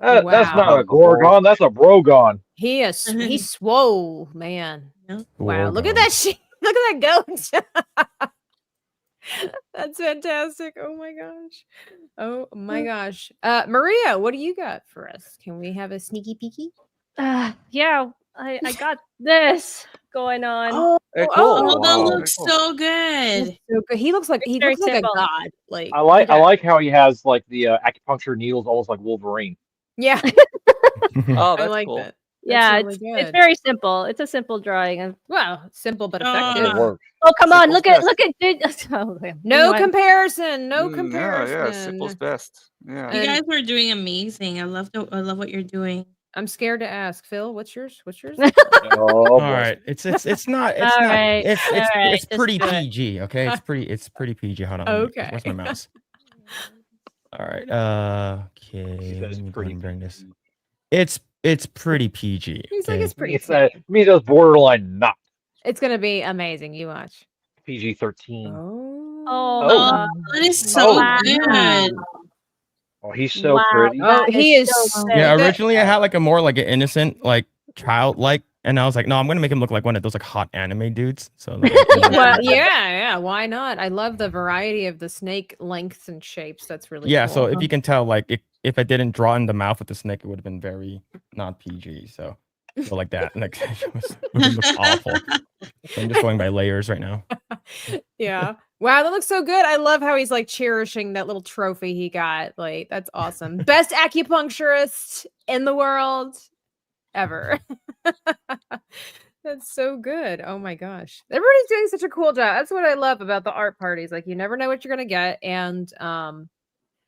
Wow. not a Gorgon. That's a Brogon. He's swole, man. Yeah. Wow! Look at Gorgon. that shit. Look at that goat. That's fantastic. Oh my gosh. Oh my gosh. Maria, what do you got for us? Can we have a sneaky peeky? Yeah, I got this going on. Oh, Hey, cool. Oh, that wow. looks so good. so good. He looks like It's very a simple. god. Like I like he does. how he has like the acupuncture needles, almost like Wolverine. Yeah, Oh, I that's like cool. that. Yeah, That's really it's good. very simple. It's a simple drawing. Wow, simple but It effective. works. Oh, come on, Simple's look at oh, okay. You know No what? comparison. No Yeah, comparison. simple's best. Yeah. You And- guys are doing amazing. I love what you're doing. I'm scared to ask. Phil, what's yours? What's yours? Oh, All boy. right, it's not All right, it's all right, it's just pretty do it. PG. Okay, it's pretty PG. Hold on. Okay. Where's my mouse? All right. Okay. He says Let me go pretty ahead and bring this. PG. It's pretty PG. He's like, okay? it's pretty. It's me, those borderline not It's gonna be amazing. You watch. PG-13. Oh. Oh, that is so Wow. good. Oh, he's so Wow, pretty. Oh, that he is so good. Yeah, that- originally I had like a more like an innocent, like childlike, and I was like, no, I'm gonna make him look like one of those like hot anime dudes. So like, Well, yeah. Why not? I love the variety of the snake lengths and shapes. That's really yeah. cool. So if you can tell, like if I didn't draw in the mouth with the snake, it would have been very not PG. So like that, like it was awful. So I'm just going by layers right now. Yeah. Wow, that looks so good. I love how he's like cherishing that little trophy he got. Like, that's awesome. Best acupuncturist in the world ever. That's so good. Oh my gosh. Everybody's doing such a cool job. That's what I love about the art parties. Like, you never know what you're gonna get. And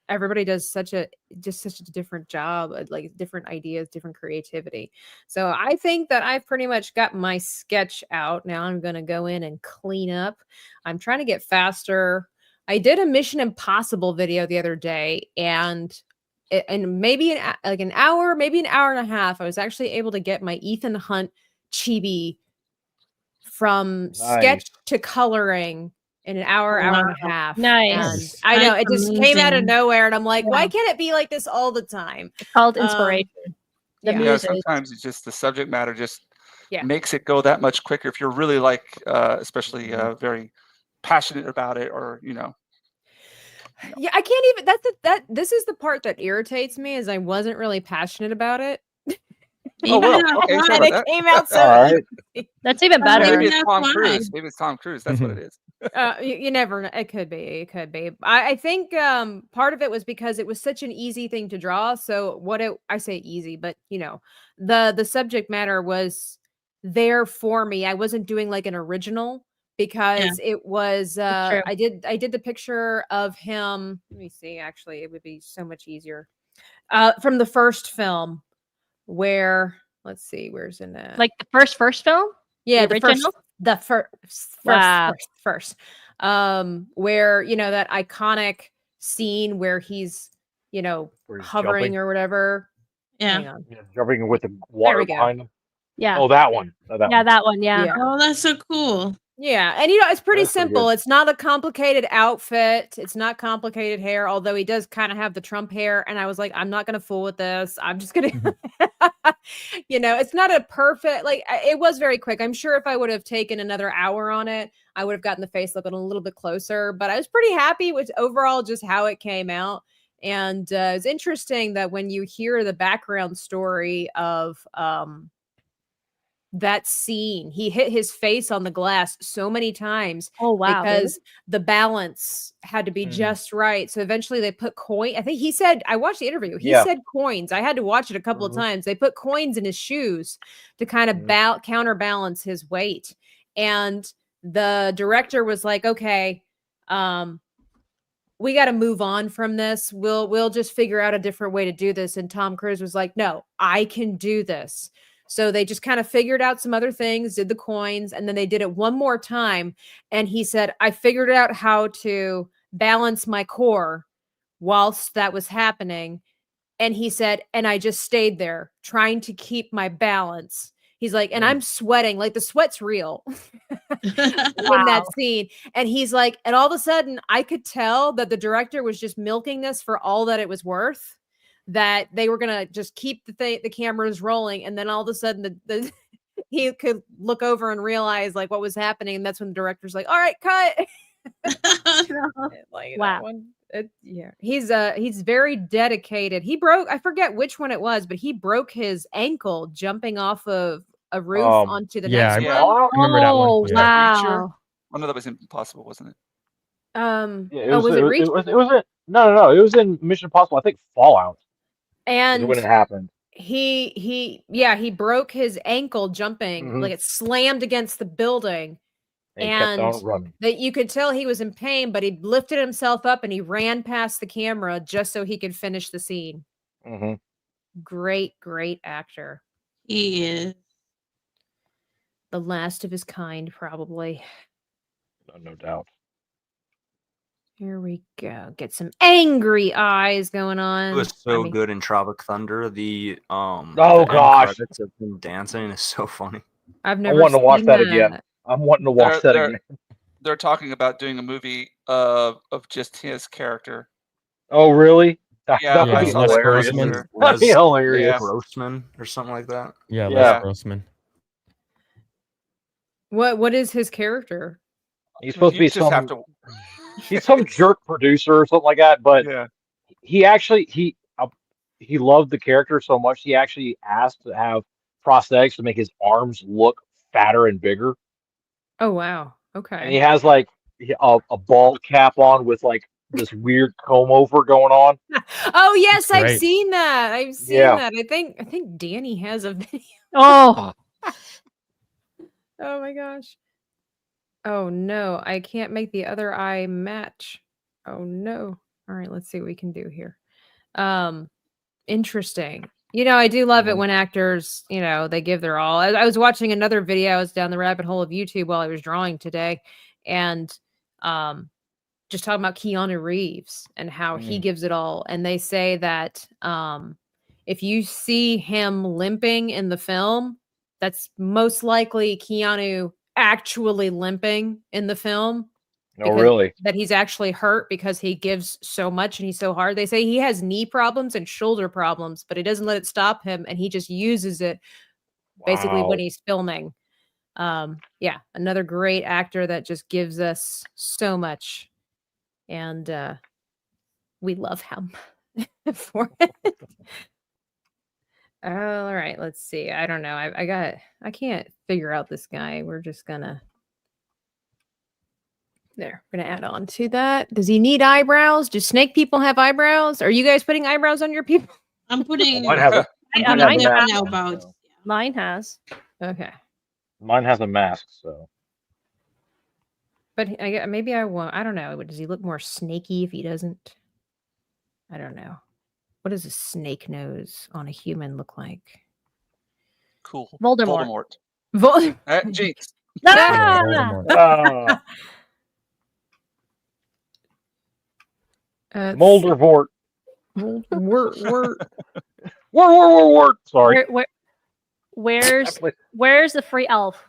everybody does such a different job, like different ideas, different creativity. So I think that I've pretty much got my sketch out. Now I'm going to go in and clean up. I'm trying to get faster. I did a Mission Impossible video the other day, and maybe an hour, maybe an hour and a half, I was actually able to get my Ethan Hunt chibi from sketch to coloring in an hour and a half. Nice. And I know That's it just came out of amazing. nowhere, and I'm like, why can't it be like this all the time? It's called inspiration. The yeah. Yeah, music. sometimes it's just the subject matter just Yeah. makes it go that much quicker if you're really like especially very passionate about it, or Yeah, I can't even. This is the part that irritates me, is I wasn't really passionate about it. Oh, well, okay, sorry And about it came out so All right. easy. That's even better. maybe it's That's Tom why. Cruise. Maybe it's Tom Cruise. That's what it is. You never know. It could be. It could be. I think part of it was because it was such an easy thing to draw. So I say easy, but the subject matter was there for me. I wasn't doing like an original because it was That's true. I did the picture of him. Let me see. Actually, it would be so much easier. From the first film, where let's see, where's in that? Like the first film? Yeah, the original? the first, Wow. first. Where that iconic scene where he's Where he's hovering jumping. or whatever. Yeah. Hang on. Yeah, jumping with the water we go. behind him. Yeah. Oh, that one. Oh, that Yeah, one. that one. Yeah. Yeah. Oh, that's so cool. Yeah, and it's pretty That's pretty simple. good. It's not a complicated outfit. It's not complicated hair, although he does kind of have the Trump hair. And I was like, I'm not gonna fool with this. I'm just gonna, it's not a perfect. Like, it was very quick. I'm sure if I would have taken another hour on it, I would have gotten the face looking a little bit closer. But I was pretty happy with overall just how it came out. And it's interesting that when you hear the background story of that scene, he hit his face on the glass so many times. Oh wow. Because the balance had to be just right. So eventually they put coin. I think he said, I watched the interview. He said coins. I had to watch it a couple of times. They put coins in his shoes to kind of counterbalance his weight. And the director was like, okay, we got to move on from this. We'll just figure out a different way to do this. And Tom Cruise was like, no, I can do this. So they just kind of figured out some other things, did the coins, and then they did it one more time. And he said, I figured out how to balance my core whilst that was happening. And he said, and I just stayed there trying to keep my balance. He's like, and I'm sweating, like the sweat's real in that scene. And he's like, and all of a sudden I could tell that the director was just milking this for all that it was worth, that they were going to just keep the cameras rolling. And then all of a sudden he could look over and realize like what was happening. And that's when the director's like, all right, cut. Like Wow. that one. Yeah, he's very dedicated. I forget which one it was, but he broke his ankle jumping off of a roof onto the Yeah, next Yeah. one. I remember that one. Oh, Yeah. wow. Oh no, that was Impossible, wasn't it? Yeah, was it Reach? it was in no, it was in Mission Impossible. I think Fallout is when it And happened. he broke his ankle jumping, like it slammed against the building, And he kept on running. that you could tell he was in pain, but he lifted himself up and he ran past the camera just so he could finish the scene. Mm-hmm. Great actor. He is. The last of his kind, probably. No doubt. Here we go. Get some angry eyes going on. It was so good in Tropic Thunder. The Oh the end gosh, credits of him dancing is so funny. I've I'm never wanting to watch seen that again. I'm wanting to watch that again. They're talking about doing a movie of just his character. Oh really? Yeah, That would I be saw that hilarious. poster. That'd be hilarious. Yeah. Grossman or something like that. Yeah, Yeah. Les Grossman. What is his character? He's supposed to be You just have some. He's some jerk producer or something like that. But Yeah. he actually he loved the character so much he actually asked to have prosthetics to make his arms look fatter and bigger. Oh wow. Okay. And he has like a bald cap on with like this weird comb over going on. Oh yes, That's I've great. seen that. I've seen Yeah. that. I think Danny has a video. Oh, Oh my gosh. Oh no, I can't make the other eye match. Oh no. All right, let's see what we can do here. Interesting. I do love it when actors, they give their all. I was watching another video. I was down the rabbit hole of YouTube while I was drawing today, and just talking about Keanu Reeves and how he gives it all. And they say that if you see him limping in the film, that's most likely Keanu actually limping in the film. Oh, really? That he's actually hurt because he gives so much and he's so hard. They say he has knee problems and shoulder problems, but he doesn't let it stop him, and he just uses it basically when he's filming. Yeah, another great actor that just gives us so much, and we love him for it. All right, let's see. I don't know. I can't figure out this guy. We're just gonna. There, we're gonna add on to that. Does he need eyebrows? Do snake people have eyebrows? Are you guys putting eyebrows on your people? I'm putting. Mine has a mine mask now on, about. so. mine has. Okay, Mine has a mask, so. but maybe I won't. I don't know. Does he look more snaky if he doesn't? I don't know. What does a snake nose on a human look like? Cool. Voldemort. Jinx. Ah! Voldemort. Moldervort. Wort. Sorry. Where's the free elf?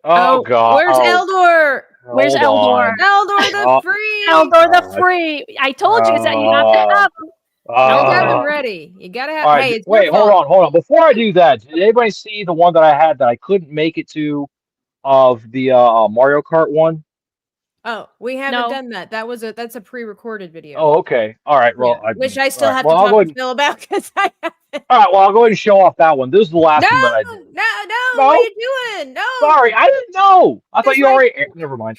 Oh God. Where's Eldor? Where's Hold Eldor? on. Eldor the free. Eldor the free. I told you that you have to have him. Don't have him ready. You gotta have. All right, Hey, it's wait, your hold fault. on. Before I do that, did anybody see the one that I had that I couldn't make it to of the Mario Kart one? Oh, we haven't No. done that. That's a pre-recorded video. Oh, okay. All right. Well, Yeah, which I still all right, have well, to I'll talk go to Phil about because I haven't. All right. Well, I'll go ahead and show off that one. This is the last one that I No, did. no, what are you doing? No. Sorry, I didn't know. I thought It's you like- already. Never mind.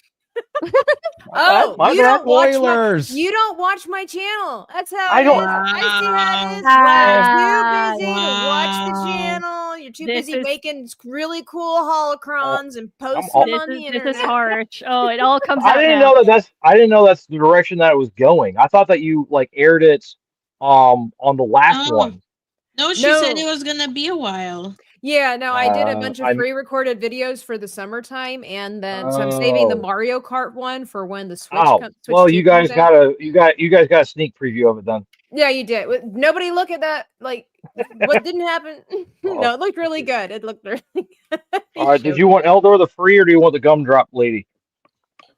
Oh, My you bad. don't watch Spoilers. you don't watch my channel. That's how I it don't- is. I see how it is. Ah, Wow, you're too busy to watch the wow. channel. You're too This busy is- making really cool holocrons and posting all- them on the This internet. is harsh. Oh, it all comes I out didn't now. know I didn't know that's the direction that it was going. I thought that you like aired it on the last Oh. one. No, she No. said it was gonna be a while. Yeah, no, I did a bunch of I'm- pre-recorded videos for the summertime, and then so I'm saving the Oh. Mario Kart one for when the Switch. Oh, Switch well, 2 you guys comes out. got a sneak preview of it then. Yeah, you did. Nobody look at that. Like, what didn't happen? No, it looked really good. It looked really good. All right, did you want Eldor the free or do you want the gumdrop lady?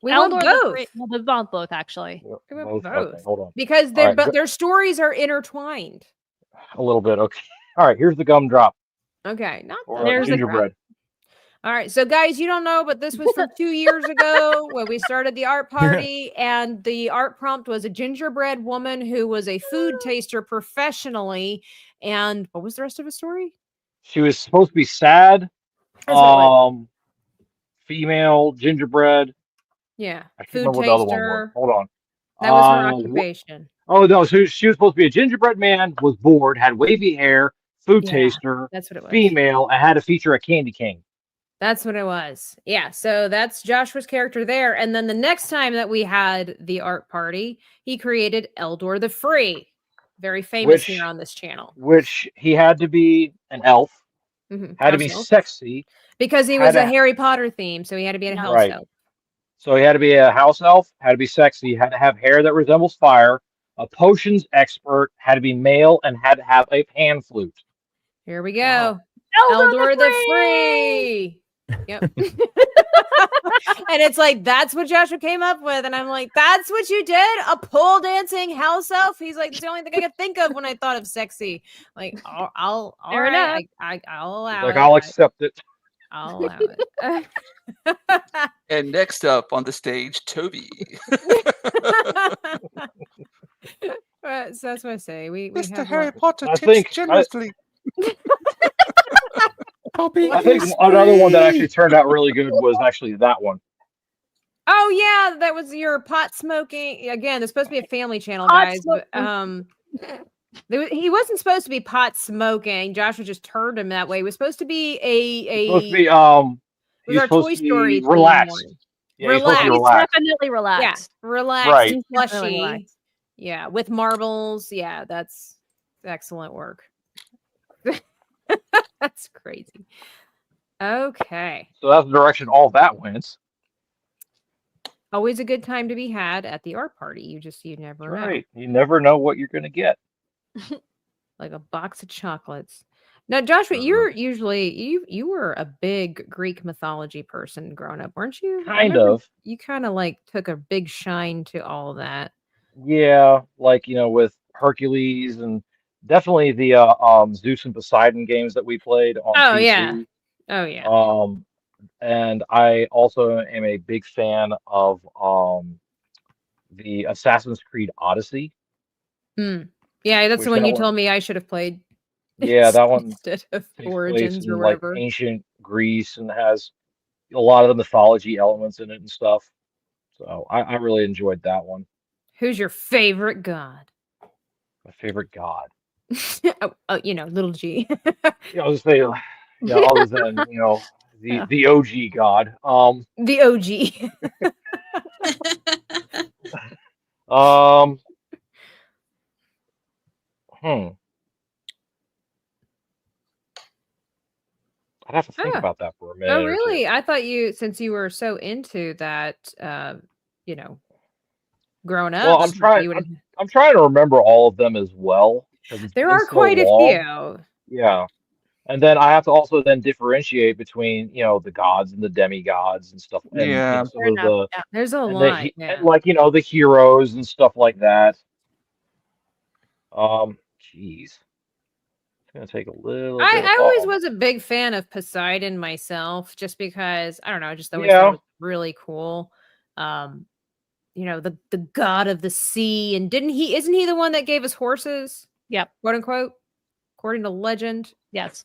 We want Eldor the both Free- Well, we want both actually. We want Okay, both. hold on. because All right, their stories are intertwined. A little bit. Okay. All right, here's the gumdrop Okay, not or the There's the- gingerbread. All right, so guys, you don't know, but this was from 2 years ago when we started the art party, and the art prompt was a gingerbread woman who was a food taster professionally. And what was the rest of the story? She was supposed to be sad. That's what it was. Female, gingerbread. Yeah, I can't food remember what the other one was. taster. Hold on. That was her occupation. Oh no, so she was supposed to be a gingerbread man, was bored, had wavy hair, food taster, that's what it was. female, and had to feature a candy king. That's what it was. Yeah, so that's Joshua's character there. And then the next time that we had the art party, he created Eldor the Free. Very famous here on this channel. Which he had to be an elf. Had to be sexy. Because he was a Harry Potter theme, so he had to be a house elf. So he had to be a house elf, had to be sexy, had to have hair that resembles fire, a potions expert, had to be male, and had to have a pan flute. Here we go. Wow. Eldor the Free. Yep. And it's like, that's what Joshua came up with. And I'm like, that's what you did? A pole dancing house elf? He's like, it's the only thing I could think of when I thought of sexy. Like, I'll allow it. I'll accept it. I'll allow it. And next up on the stage, Toby. So that's what I say. We Mr. have Harry Potter tips generously. I think another one that actually turned out really good was actually that one. Oh yeah, that was your pot smoking. Again, it's supposed to be a family channel, guys. But, he wasn't supposed to be pot smoking. Joshua just turned him that way. He was supposed to be supposed to be our Toy Story relaxed. Yeah, relaxed. It's definitely relaxed. Yeah, relaxed and plushy. Yeah, with marbles. Yeah, that's excellent work. That's crazy. Okay. So that's the direction all that went. Always a good time to be had at the art party. You never know. Right. You never know what you're going to get. Like a box of chocolates. Now, Joshua, you're usually you were a big Greek mythology person growing up, weren't you? Kind of. You kind of like took a big shine to all of that. Yeah, like with Hercules and definitely the Zeus and Poseidon games that we played on PC. Oh yeah. And I also am a big fan of the Assassin's Creed Odyssey. Yeah, that's the one you told me I should have played. Yeah, that one instead of Origins or whatever. Like ancient Greece and has a lot of the mythology elements in it and stuff. So I really enjoyed that one. Who's your favorite god? My favorite god. Little G. Yeah, I was say, other than the OG god. The OG. I'd have to think about that for a minute. Oh, really? I thought since you were so into that, growing up. Well, I'm trying to remember all of them as well. There are quite a few. Yeah. And then I have to also then differentiate between, the gods and the demigods and stuff. And, there's a lot. And the heroes and stuff like that. Jeez. It's going to take a little bit. I always was a big fan of Poseidon myself, just because, I don't know, I just always thought it was really cool. The god of the sea. And isn't he the one that gave us horses? Yep. Quote unquote. According to legend. Yes.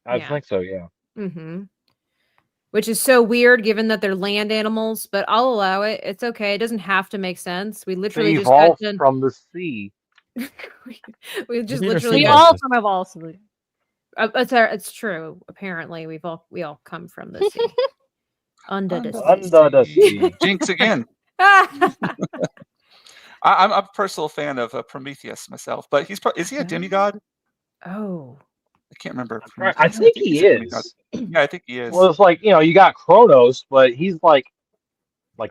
I think so, yeah. Mm-hmm. Which is so weird given that they're land animals, but I'll allow it. It's okay. It doesn't have to make sense. We literally just evolved from the sea. we just literally all from evolved. It's true. Apparently, we all come from the sea. Under the sea. Jinx again. I'm a personal fan of Prometheus myself, but is he a demigod? Oh, I can't remember. I think he is. Yeah, I think he is. Well, it's like you got Kronos, but he's like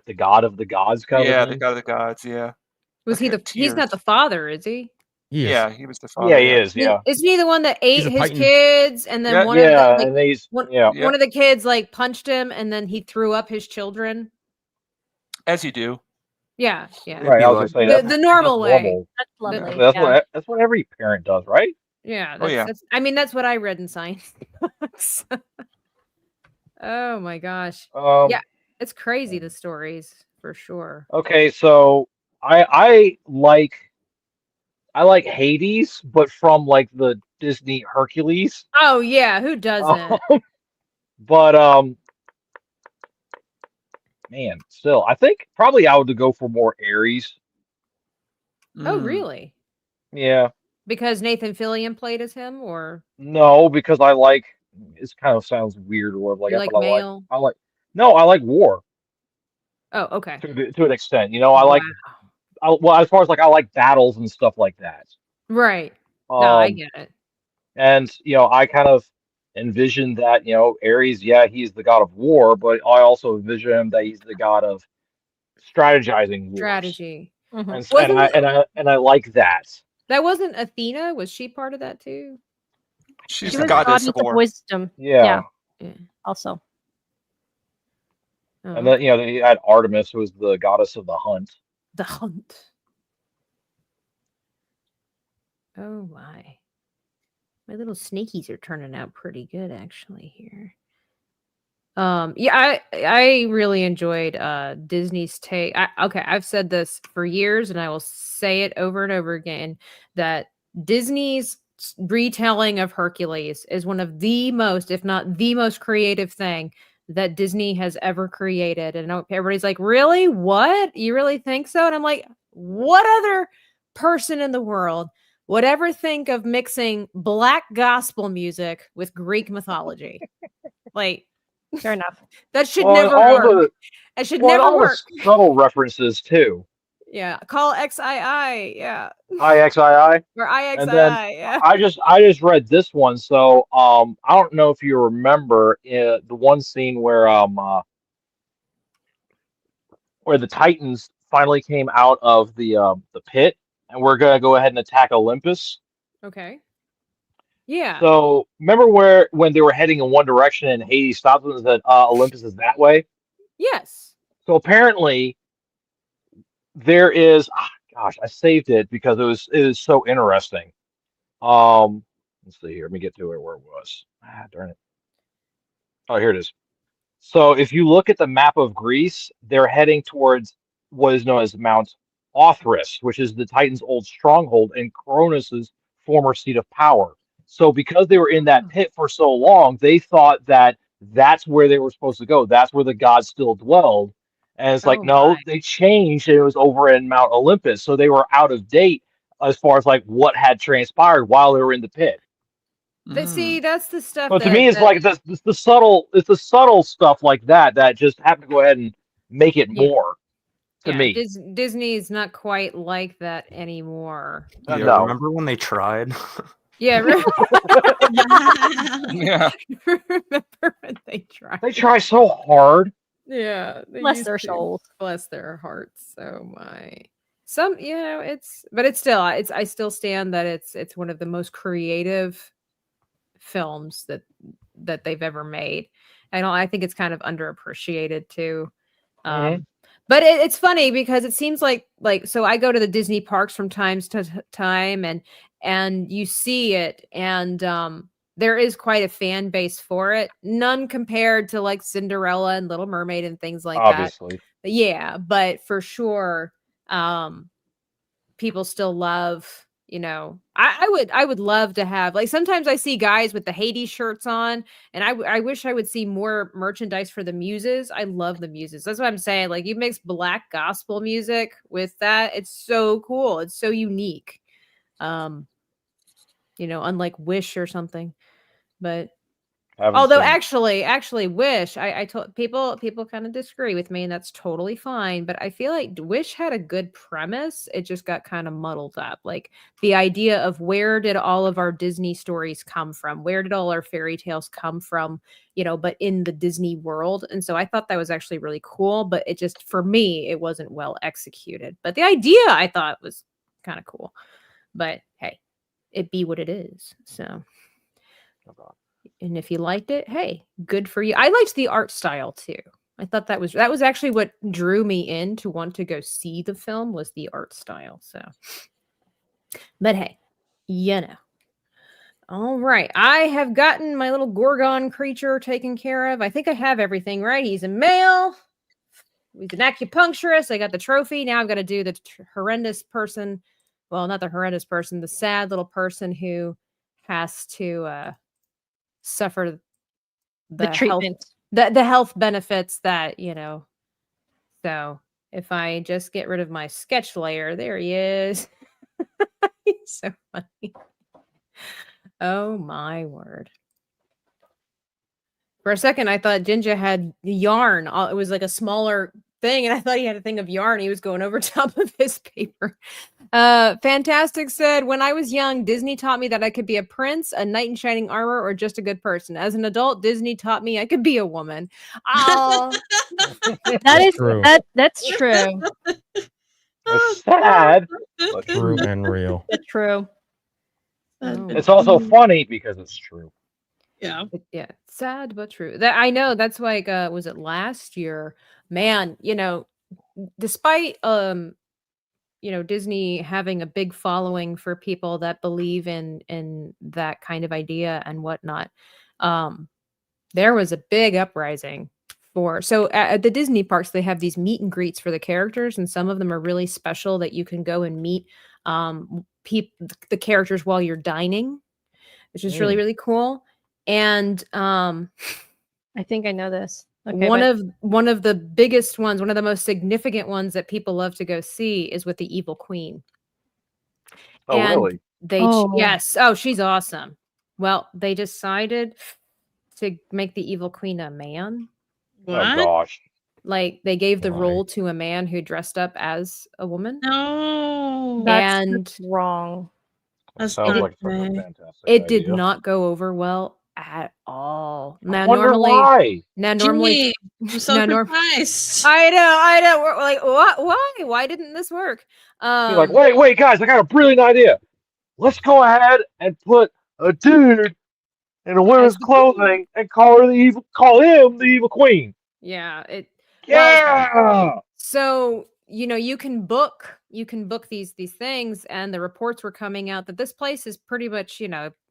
the god of the gods, kind of. Yeah, the god of the gods. Yeah. Was he He's not the father, is he? Yeah, he was the father. Yeah, he is. Yeah. Isn't he the one that ate his kids, and then one of the kids punched him, and then he threw up his children? As you do. Yeah. Right. I was gonna say the normal way. That's lovely. That's what every parent does, right? Yeah. That's what I read in science books. Oh my gosh. Yeah, it's crazy, the stories, for sure. Okay, so I like Hades, but from like the Disney Hercules. Oh yeah, who doesn't? But man, still, I think probably I would go for more Ares. Oh really? Yeah. Because Nathan Fillion played as him, or No, because I like. It kind of sounds weird, or like you I like thought I like. male? I like. No, I like war Oh, okay. to an extent. You know, I Wow. like. Well, as far as like I like battles and stuff like that. Right. No, I Um, get it. and I kind of envision that Ares, yeah, he's the god of war, but I also envision him that he's the god of strategizing wars, Strategy. and Wasn't that, I like that. that wasn't Athena? Was she part of that too? She's She the was goddess goddess of of war. wisdom. Yeah. Yeah. Also. Oh, And then okay. then you had Artemis, who was the goddess of the hunt. The hunt. Oh my. My little snakies are turning out pretty good actually here. Yeah, I really enjoyed Disney's take. Okay, I've said this for years and I will say it over and over again that Disney's retelling of Hercules is one of the most, if not the most creative thing that Disney has ever created. And everybody's like, "Really? What? You really think so?" And I'm like, "What other person in the world would ever think of mixing black gospel music with Greek mythology?" Like, fair enough. That should Well, and never all work. It should and never all work. the subtle references too. Yeah, call XII. Yeah, IXII. or And then IXII. Yeah. I just read this one, so I don't know if you remember the one scene where the Titans finally came out of the pit, and we're gonna go ahead and attack Olympus. Okay. Yeah. So remember when they were heading in one direction and Hades stopped them and said Olympus is that way. Yes. So apparently there is. Gosh, I saved it because it was so interesting. Let's see here. Let me get to it where it was. Darn it. Oh, here it is. So if you look at the map of Greece, they're heading towards what is known as Mount Othrys, which is the Titans' old stronghold and Cronus's former seat of power. So because they were in that pit for so long, they thought that that's where they were supposed to go. That's where the gods still dwelled. And it's like, Oh no, my. they changed and it was over in Mount Olympus. So they were out of date as far as like what had transpired while they were in the pit. See, that's the stuff So to me, it's like it's the subtle stuff like that just happen to go ahead and make it Yeah. more to me. Disney's not quite like that anymore. Yeah, No. remember when they tried? Yeah. Yeah. Remember when they tried? They try so hard. Yeah. They Bless used their to. souls. Bless their hearts. Oh my. Some, but it's still, I still stand that it's one of the most creative films that they've ever made. I think it's kind of underappreciated too. But it's funny because it seems like so I go to the Disney parks from time to time and you see it and there is quite a fan base for it. None compared to like Cinderella and Little Mermaid and things like Obviously. that. But yeah, but for sure people still love, I would love to have, like, sometimes I see guys with the Hades shirts on and I wish I would see more merchandise for the muses. I love the muses. That's what I'm saying. Like, you mix black gospel music with that. It's so cool. It's so unique. Unlike Wish or something, but although actually Wish, I told people kind of disagree with me and that's totally fine, but I feel like Wish had a good premise. It just got kind of muddled up. Like the idea of where did all of our Disney stories come from? Where did all our fairy tales come from? But in the Disney world. And so I thought that was actually really cool, but it just, for me, it wasn't well executed. But the idea I thought was kind of cool. But hey, it be what it is. So and if you liked it, hey, good for you. I liked the art style too. I thought that was actually what drew me in to want to go see the film was the art style. So, but hey, All right. I have gotten my little Gorgon creature taken care of. I think I have everything right. He's a male. He's an acupuncturist. I got the trophy. Now I've got to do the horrendous person. Well, not the horrendous person, the sad little person who has to suffer The treatment. The health benefits that, So if I just get rid of my sketch layer, there he is. He's so funny. Oh my word. For a second, I thought Jinja had yarn. It was like a smaller thing, and I thought he had a thing of yarn. He was going over top of his paper. Fantastic said, when I was young, Disney taught me that I could be a prince, a knight in shining armor, or just a good person. As an adult, Disney taught me I could be a woman. Oh, That's true. That's true. It's sad, but True and real. That's true. It's also funny because it's true. Yeah. Yeah, sad but true. That I know. That's like, was it last year? Man, despite Disney having a big following for people that believe in that kind of idea and whatnot, there was a big uprising at the Disney parks. They have these meet and greets for the characters, and some of them are really special that you can go and meet the characters while you're dining, which is really, really cool. And I think I know this. Okay, one of the biggest ones, one of the most significant ones that people love to go see is with the Evil Queen. Oh, And really? Yes. Oh, she's awesome. Well, they decided to make the Evil Queen a man. What? Oh gosh. Like they gave the Why? role to a man who dressed up as a woman. No. That's wrong. That's Sounds not like such a okay. fantastic It did idea. not go over well at all. I wonder why. Now normally, Gee, I'm so surprised. I know. We're like, what? Why didn't this work? You're like, wait, guys! I got a brilliant idea. Let's go ahead and put a dude in a woman's clothing and call him the Evil Queen. Yeah. Yeah. Well, so you can book these things, and the reports were coming out that this place is pretty much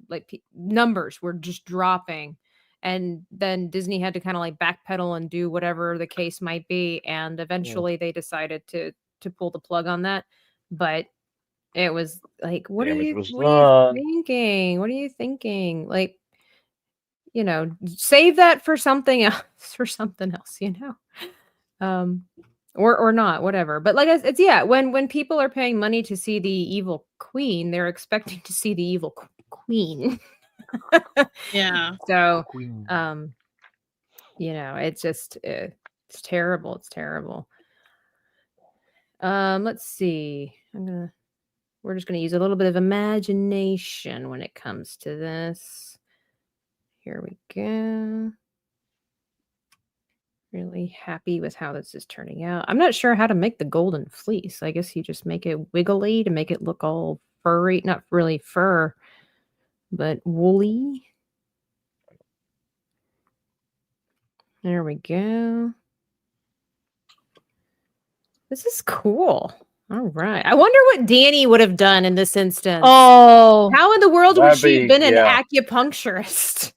like numbers were just dropping, and then Disney had to kind of like backpedal and do whatever the case might be, and eventually they decided to pull the plug on that. But it was like, what are you thinking? What are you thinking? Like, save that for something else, or not, whatever. But like, it's when people are paying money to see the Evil Queen, they're expecting to see the Evil Queen. Yeah. So, it's just it's terrible. It's terrible. Let's see. We're just gonna use a little bit of imagination when it comes to this. Here we go. Really happy with how this is turning out. I'm not sure how to make the golden fleece. I guess you just make it wiggly to make it look all furry. Not really fur, but woolly. There we go. This is cool. All right. I wonder what Danny would have done in this instance. Oh. How in the world would she have been an yeah. acupuncturist?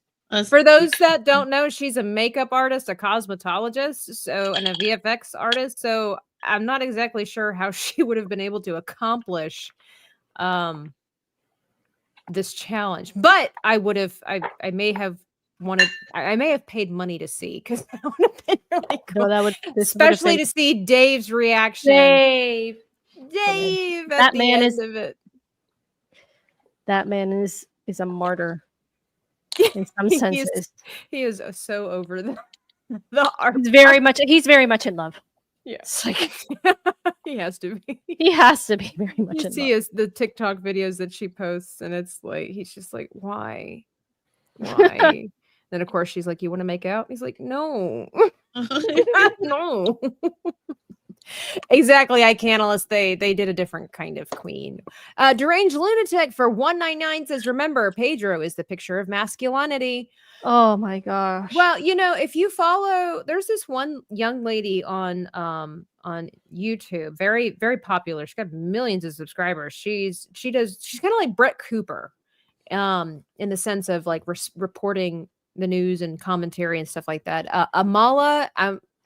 For those that don't know, she's a makeup artist, a cosmetologist, and a VFX artist. So I'm not exactly sure how she would have been able to accomplish this challenge. But I may have paid money to see, because that would have been really cool. No, especially to see Dave's reaction. Dave that man is of it. That man is a martyr. In some senses, he is so over the art. He's very much in love. Yeah, it's like he has to be. He has to be very much. You see the TikTok videos that she posts, and it's like he's just like, why? Then of course she's like, you want to make out? He's like, no, no. Exactly, I can't. They did a different kind of queen. Deranged Lunatic for 199 says, remember, Pedro is the picture of masculinity. Oh my gosh. Well, if you follow, there's this one young lady on YouTube, very, very popular. She's got millions of subscribers. She's kind of like Brett Cooper. in the sense of like reporting the news and commentary and stuff like that. Amala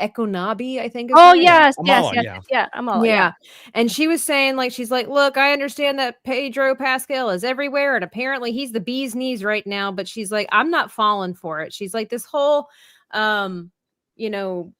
Ekonabi, I think. Is Oh her name. yes, Amala, yeah, Amala, Yeah. And she was saying, like, she's like, look, I understand that Pedro Pascal is everywhere, and apparently he's the bee's knees right now, but she's like, I'm not falling for it. She's like, this whole you know,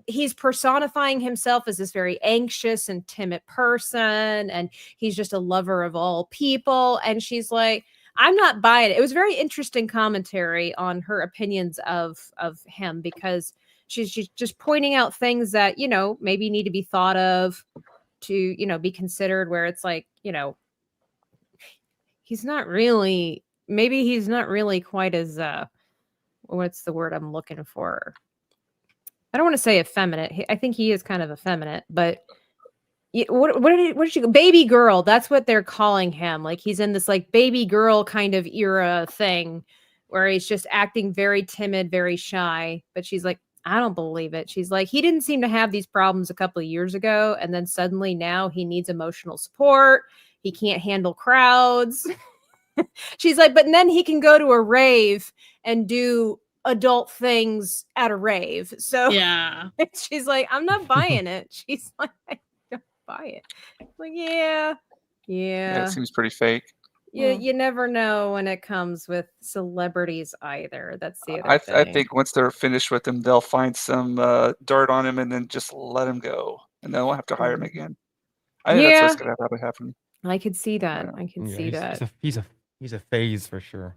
he's personifying himself as this very anxious and timid person, and he's just a lover of all people. And she's like, I'm not buying it. It was very interesting commentary on her opinions of him, because she's just pointing out things that, you know, maybe need to be thought of, to, you know, be considered, where it's like, you know, he's not really quite as what's the word I'm looking for? I don't want to say effeminate. I think he is kind of effeminate, but what did you go? Baby girl. That's what they're calling him. Like, he's in this like baby girl kind of era thing where he's just acting very timid, very shy. But she's like, I don't believe it. She's like, he didn't seem to have these problems a couple of years ago, and then suddenly now he needs emotional support. He can't handle crowds. She's like, but then he can go to a rave and do adult things at a rave. So Yeah. she's like, I'm not buying it. She's like, I don't buy it. I'm like, yeah. It seems pretty fake. You never know when it comes with celebrities either. That's the other thing. I think once they're finished with him, they'll find some dirt on him and then just let him go, and then we'll have to hire him again. I think that's what's going to probably happen. I could see that. I can see that. He's a phase for sure.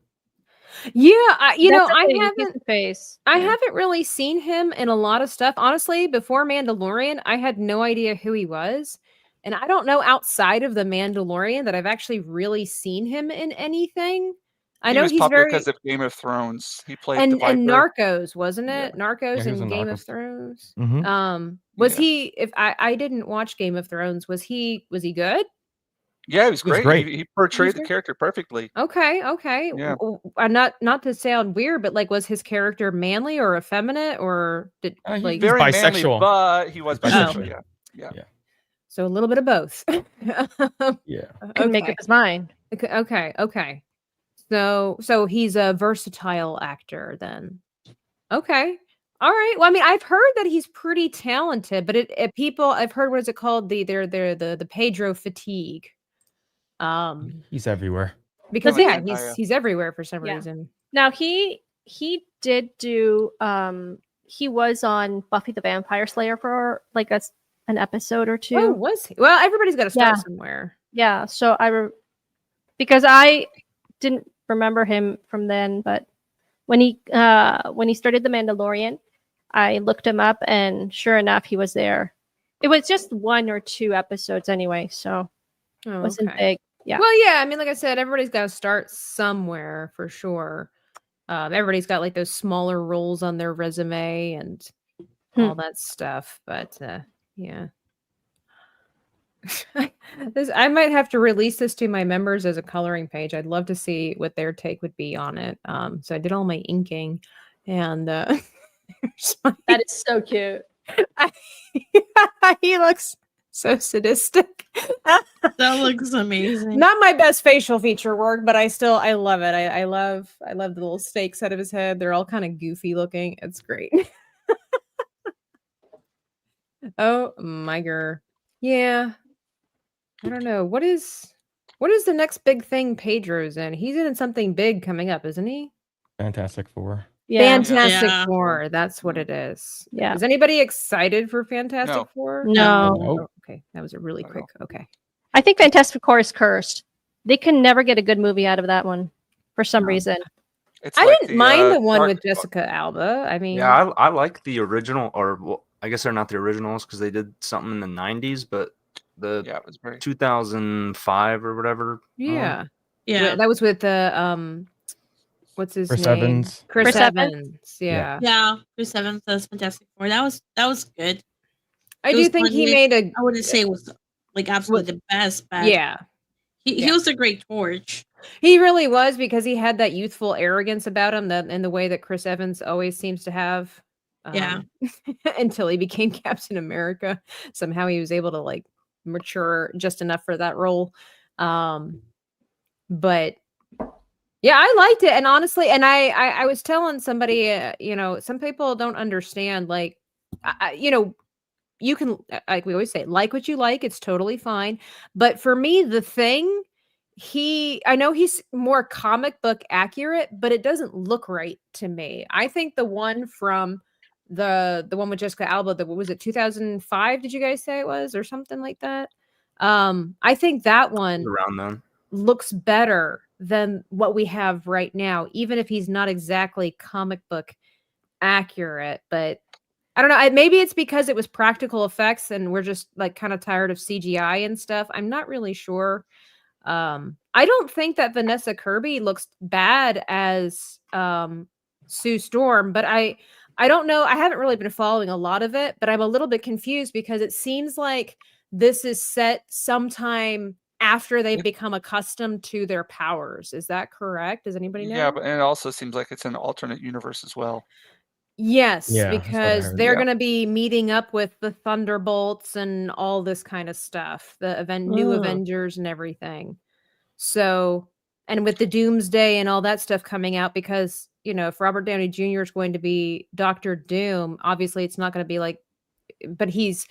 Yeah, I haven't haven't really seen him in a lot of stuff. Honestly, before Mandalorian, I had no idea who he was. And I don't know outside of the Mandalorian that I've actually really seen him in anything. I know he's popular because of Game of Thrones. He played and the Viper. Narcos, wasn't it? Yeah. Narcos Yeah, and Game Narcos. of Thrones. Mm-hmm. Was he? If I didn't watch Game of Thrones, was he good? Yeah, he was He was great. great. He portrayed the character perfectly. Okay. Yeah. Not to sound weird, but like, was his character manly or effeminate, or did like very bisexual? Manly, but he was bisexual. Yeah. So a little bit of both. Yeah. Couldn't make up his mind. Okay. So he's a versatile actor then. Okay. All right. Well, I mean, I've heard that he's pretty talented, but I've heard, what is it called? The Pedro fatigue. He's everywhere. Because he's everywhere for some reason. Now he did do he was on Buffy the Vampire Slayer for like an episode or two. Oh, was he? Well, everybody's got to start somewhere. Yeah. So because I didn't remember him from then, but when he started The Mandalorian, I looked him up, and sure enough, he was there. It was just 1 or 2 episodes anyway, so it wasn't big. Yeah. Well, yeah. I mean, like I said, everybody's got to start somewhere for sure. Everybody's got like those smaller roles on their resume and all that stuff. But yeah. I might have to release this to my members as a coloring page. I'd love to see what their take would be on it. So I did all my inking, and that is so cute. He looks so sadistic. That looks amazing. Not my best facial feature work, but I love it. I love the little stakes out of his head. They're all kind of goofy looking. It's great. Oh my god. Yeah. I don't know. What is the next big thing Pedro's in? He's in something big coming up, isn't he? Fantastic Four. Yeah. Fantastic Four. That's what it is. Yeah. Is anybody excited for Fantastic Four? No. Oh, okay. That was a really quick. Okay. I think Fantastic Four is cursed. They can never get a good movie out of that one for some reason. I didn't mind the one with Jessica Alba. I mean, yeah, I like the original, or well, I guess they're not the originals because they did something in the 90s, but it was very 2005 or whatever. Yeah. That was with the what's his Chris name? Evans. Chris Evans. Yeah. Yeah, Chris Evans does Fantastic Four. That was good. I do think he made a. I wouldn't say it was like absolutely the best, but yeah. He was a great Torch. He really was, because he had that youthful arrogance about him, that in the way that Chris Evans always seems to have. Until he became Captain America. Somehow he was able to like mature just enough for that role. But Yeah, I liked it, and honestly, and I was telling somebody, some people don't understand, like, you can, like we always say, like what you like, it's totally fine. But for me, The Thing, I know he's more comic book accurate, but it doesn't look right to me. I think the one from the one with Jessica Alba, what was it, 2005? Did you guys say it was, or something like that? I think that one Around then looks better than what we have right now, even if he's not exactly comic book accurate. But I don't know. Maybe it's because it was practical effects and we're just like kind of tired of CGI and stuff. I'm not really sure. I don't think that Vanessa Kirby looks bad as Sue Storm, but I don't know. I haven't really been following a lot of it, but I'm a little bit confused because it seems like this is set sometime after they've become accustomed to their powers. Is that correct? Does anybody know? Yeah, but and it also seems like it's an alternate universe as well. Yes, Yeah, that's what I because heard. they're Yeah. going to be meeting up with the Thunderbolts and all this kind of stuff, the new Avengers and everything. So, and with the Doomsday and all that stuff coming out, because, if Robert Downey Jr. is going to be Doctor Doom, obviously it's not going to be like, but he's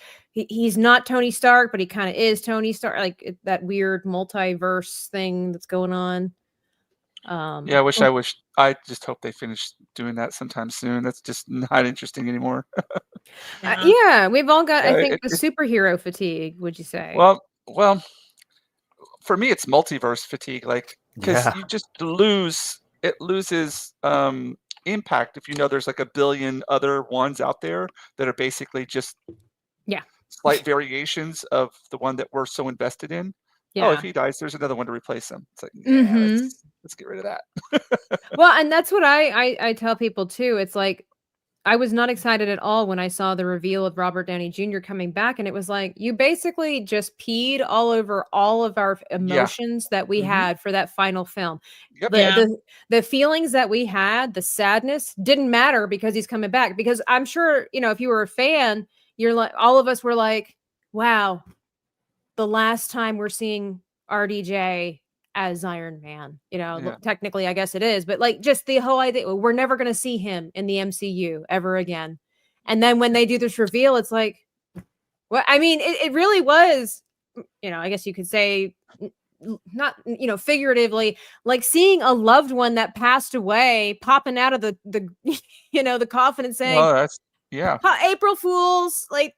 not Tony Stark, but he kind of is Tony Stark, like that weird multiverse thing that's going on. Yeah, I just hope they finish doing that sometime soon. That's just not interesting anymore. Yeah, we've all got, I Yeah, think, the superhero fatigue, would you say? Well, for me, it's multiverse fatigue, like, because Yeah. you just it loses impact if you know there's like a billion other ones out there that are basically just slight variations of the one that we're so invested in. Oh, if he dies, there's another one to replace him. It's like, let's get rid of that. Well, and that's what I tell people too. It's like, I was not excited at all when I saw the reveal of Robert Downey Jr. coming back, and it was like, you basically just peed all over all of our emotions that we had for that final film. Yep. The feelings that we had, the sadness, didn't matter because he's coming back. Because I'm sure, if you were a fan, you're like, all of us were like, wow, the last time we're seeing RDJ as Iron Man, technically, I guess it is, but like just the whole idea, we're never going to see him in the MCU ever again. And then when they do this reveal, it's like, well, I mean, it really was, I guess you could say, not, figuratively, like seeing a loved one that passed away popping out of the the coffin and saying, oh, that's April Fools, like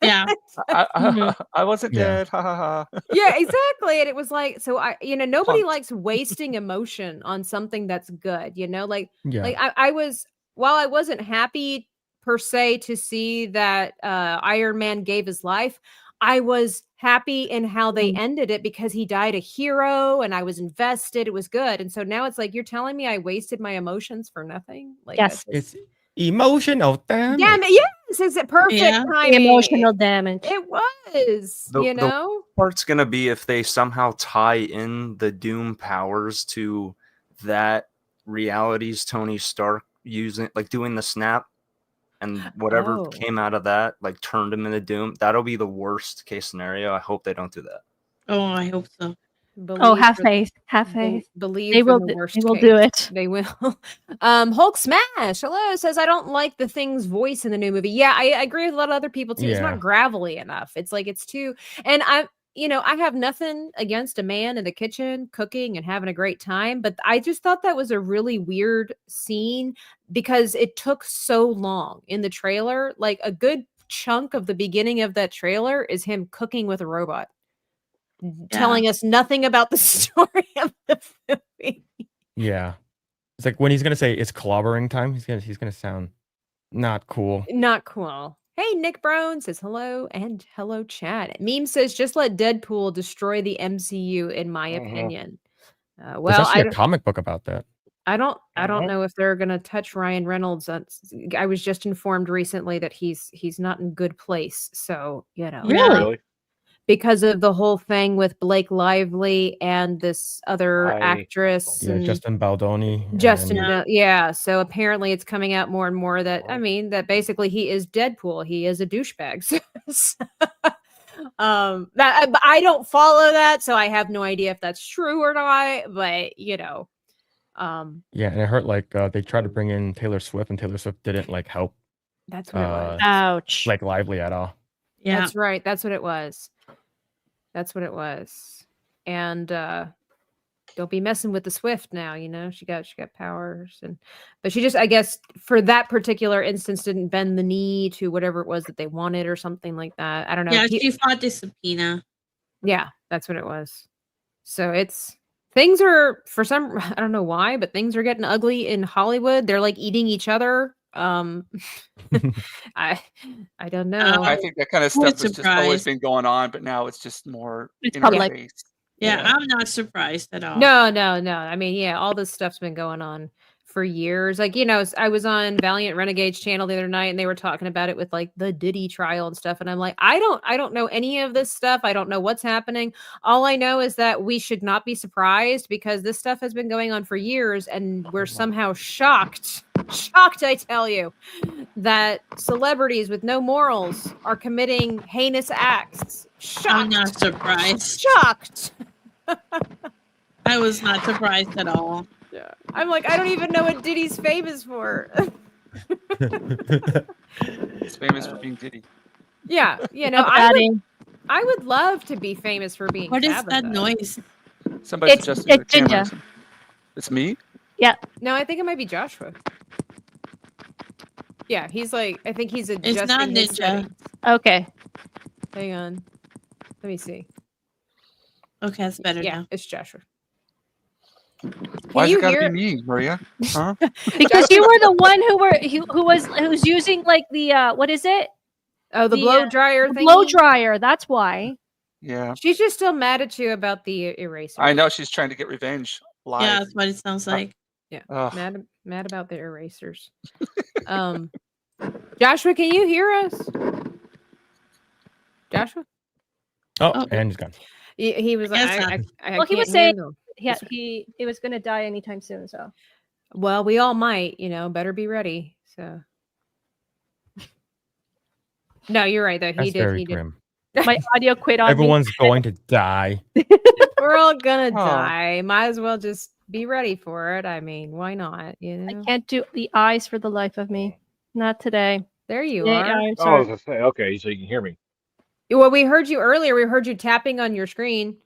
Yeah. I wasn't dead. Ha ha ha. Yeah, exactly. And it was like, so nobody likes wasting emotion on something that's good, like I was, while I wasn't happy per se to see that Iron Man gave his life, I was happy in how they ended it because he died a hero and I was invested. It was good. And so now it's like, you're telling me I wasted my emotions for nothing? Like, yes. It's emotional damage. Damn it. Yes. Is it perfect timing? Emotional damage. It was, The part's going to be if they somehow tie in the Doom powers to that reality's Tony Stark using, like doing the snap, and whatever came out of that, like turned him into Doom. That'll be the worst case scenario. I hope they don't do that. Oh, I hope so. Have faith. Have faith. Believe they will. In the worst they will case. do it. They will. Hulk Smash. Hello says I don't like the Thing's voice in the new movie. Yeah, I agree with a lot of other people too. It's not gravelly enough. It's like it's too. And I have nothing against a man in the kitchen cooking and having a great time, but I just thought that was a really weird scene because it took so long in the trailer. Like a good chunk of the beginning of that trailer is him cooking with a robot. Telling us nothing about the story of the movie. Yeah. It's like when he's gonna say it's clobbering time, he's gonna sound not cool. Not cool. Hey, Nick Brown says hello and hello chat. Meme says just let Deadpool destroy the MCU in my opinion. Well, there's actually a comic book about that. I don't know if they're gonna touch Ryan Reynolds. I was just informed recently that he's not in good place. So really. Because of the whole thing with Blake Lively and this other actress. Yeah, Justin Baldoni. So apparently it's coming out more and more that, that basically he is Deadpool. He is a douchebag. I don't follow that, so I have no idea if that's true or not, but Yeah, and I heard like they tried to bring in Taylor Swift, and Taylor Swift didn't like help. That's what it was. Ouch. Like Lively at all. Yeah, that's right. That's what it was. That's what it was. And don't be messing with the Swift now. You know, she got powers, but she just, I guess, for that particular instance, didn't bend the knee to whatever it was that they wanted or something like that. I don't know. Yeah, she fought the subpoena. Yeah, that's what it was. So things are, for some, I don't know why, but things are getting ugly in Hollywood. They're like eating each other. I don't know. I think that kind of stuff has just always been going on, but now it's just more It's public. Yeah, I'm not surprised at all. No. I mean, yeah, all this stuff's been going on for years. Like, you know, I was on Valiant Renegade's channel the other night, and they were talking about it with like the Diddy trial and stuff. And I'm like, I don't know any of this stuff. I don't know what's happening. All I know is that we should not be surprised, because this stuff has been going on for years, and we're somehow shocked, I tell you, that celebrities with no morals are committing heinous acts. Shocked. I'm not surprised. Shocked. I was not surprised at all. Yeah. I'm like, I don't even know what Diddy's famous for. He's famous for being Diddy. Yeah, you know, I would love to be famous for being. What is that noise? Somebody suggested it's the camera. Jinja. It's me? Yeah. No, I think it might be Joshua. Yeah, he's like, I think he's adjusting. It's not his Ninja. settings. Okay. Hang on. Let me see. Okay, that's better Yeah, now. it's Joshua. Why you is it gotta hear- be me, Maria? Huh? Because you were the one who's using like the what is it? Oh, the blow dryer thing. Blow dryer. That's why. Yeah. She's just still mad at you about the eraser. I know she's trying to get revenge live. Yeah, that's what it sounds like. Yeah. Ugh. Mad about the erasers. Joshua, can you hear us? Joshua? Oh, and he's gone. He was like, I Well, he was can't saying, handle. yeah, he was gonna die anytime soon. So, Well, we all might, you know, better be ready. So, no, you're right though. That's He very did. grim. my audio quit on Everyone's me. going to die. We're all gonna Oh. die. Might as well just be ready for it. I mean, why not? You know. I can't do the eyes for the life of me. Not today. There you Yeah, are. I'm Oh, I was sorry. gonna say, okay, so you can hear me. Well, we heard you earlier. We heard you tapping on your screen.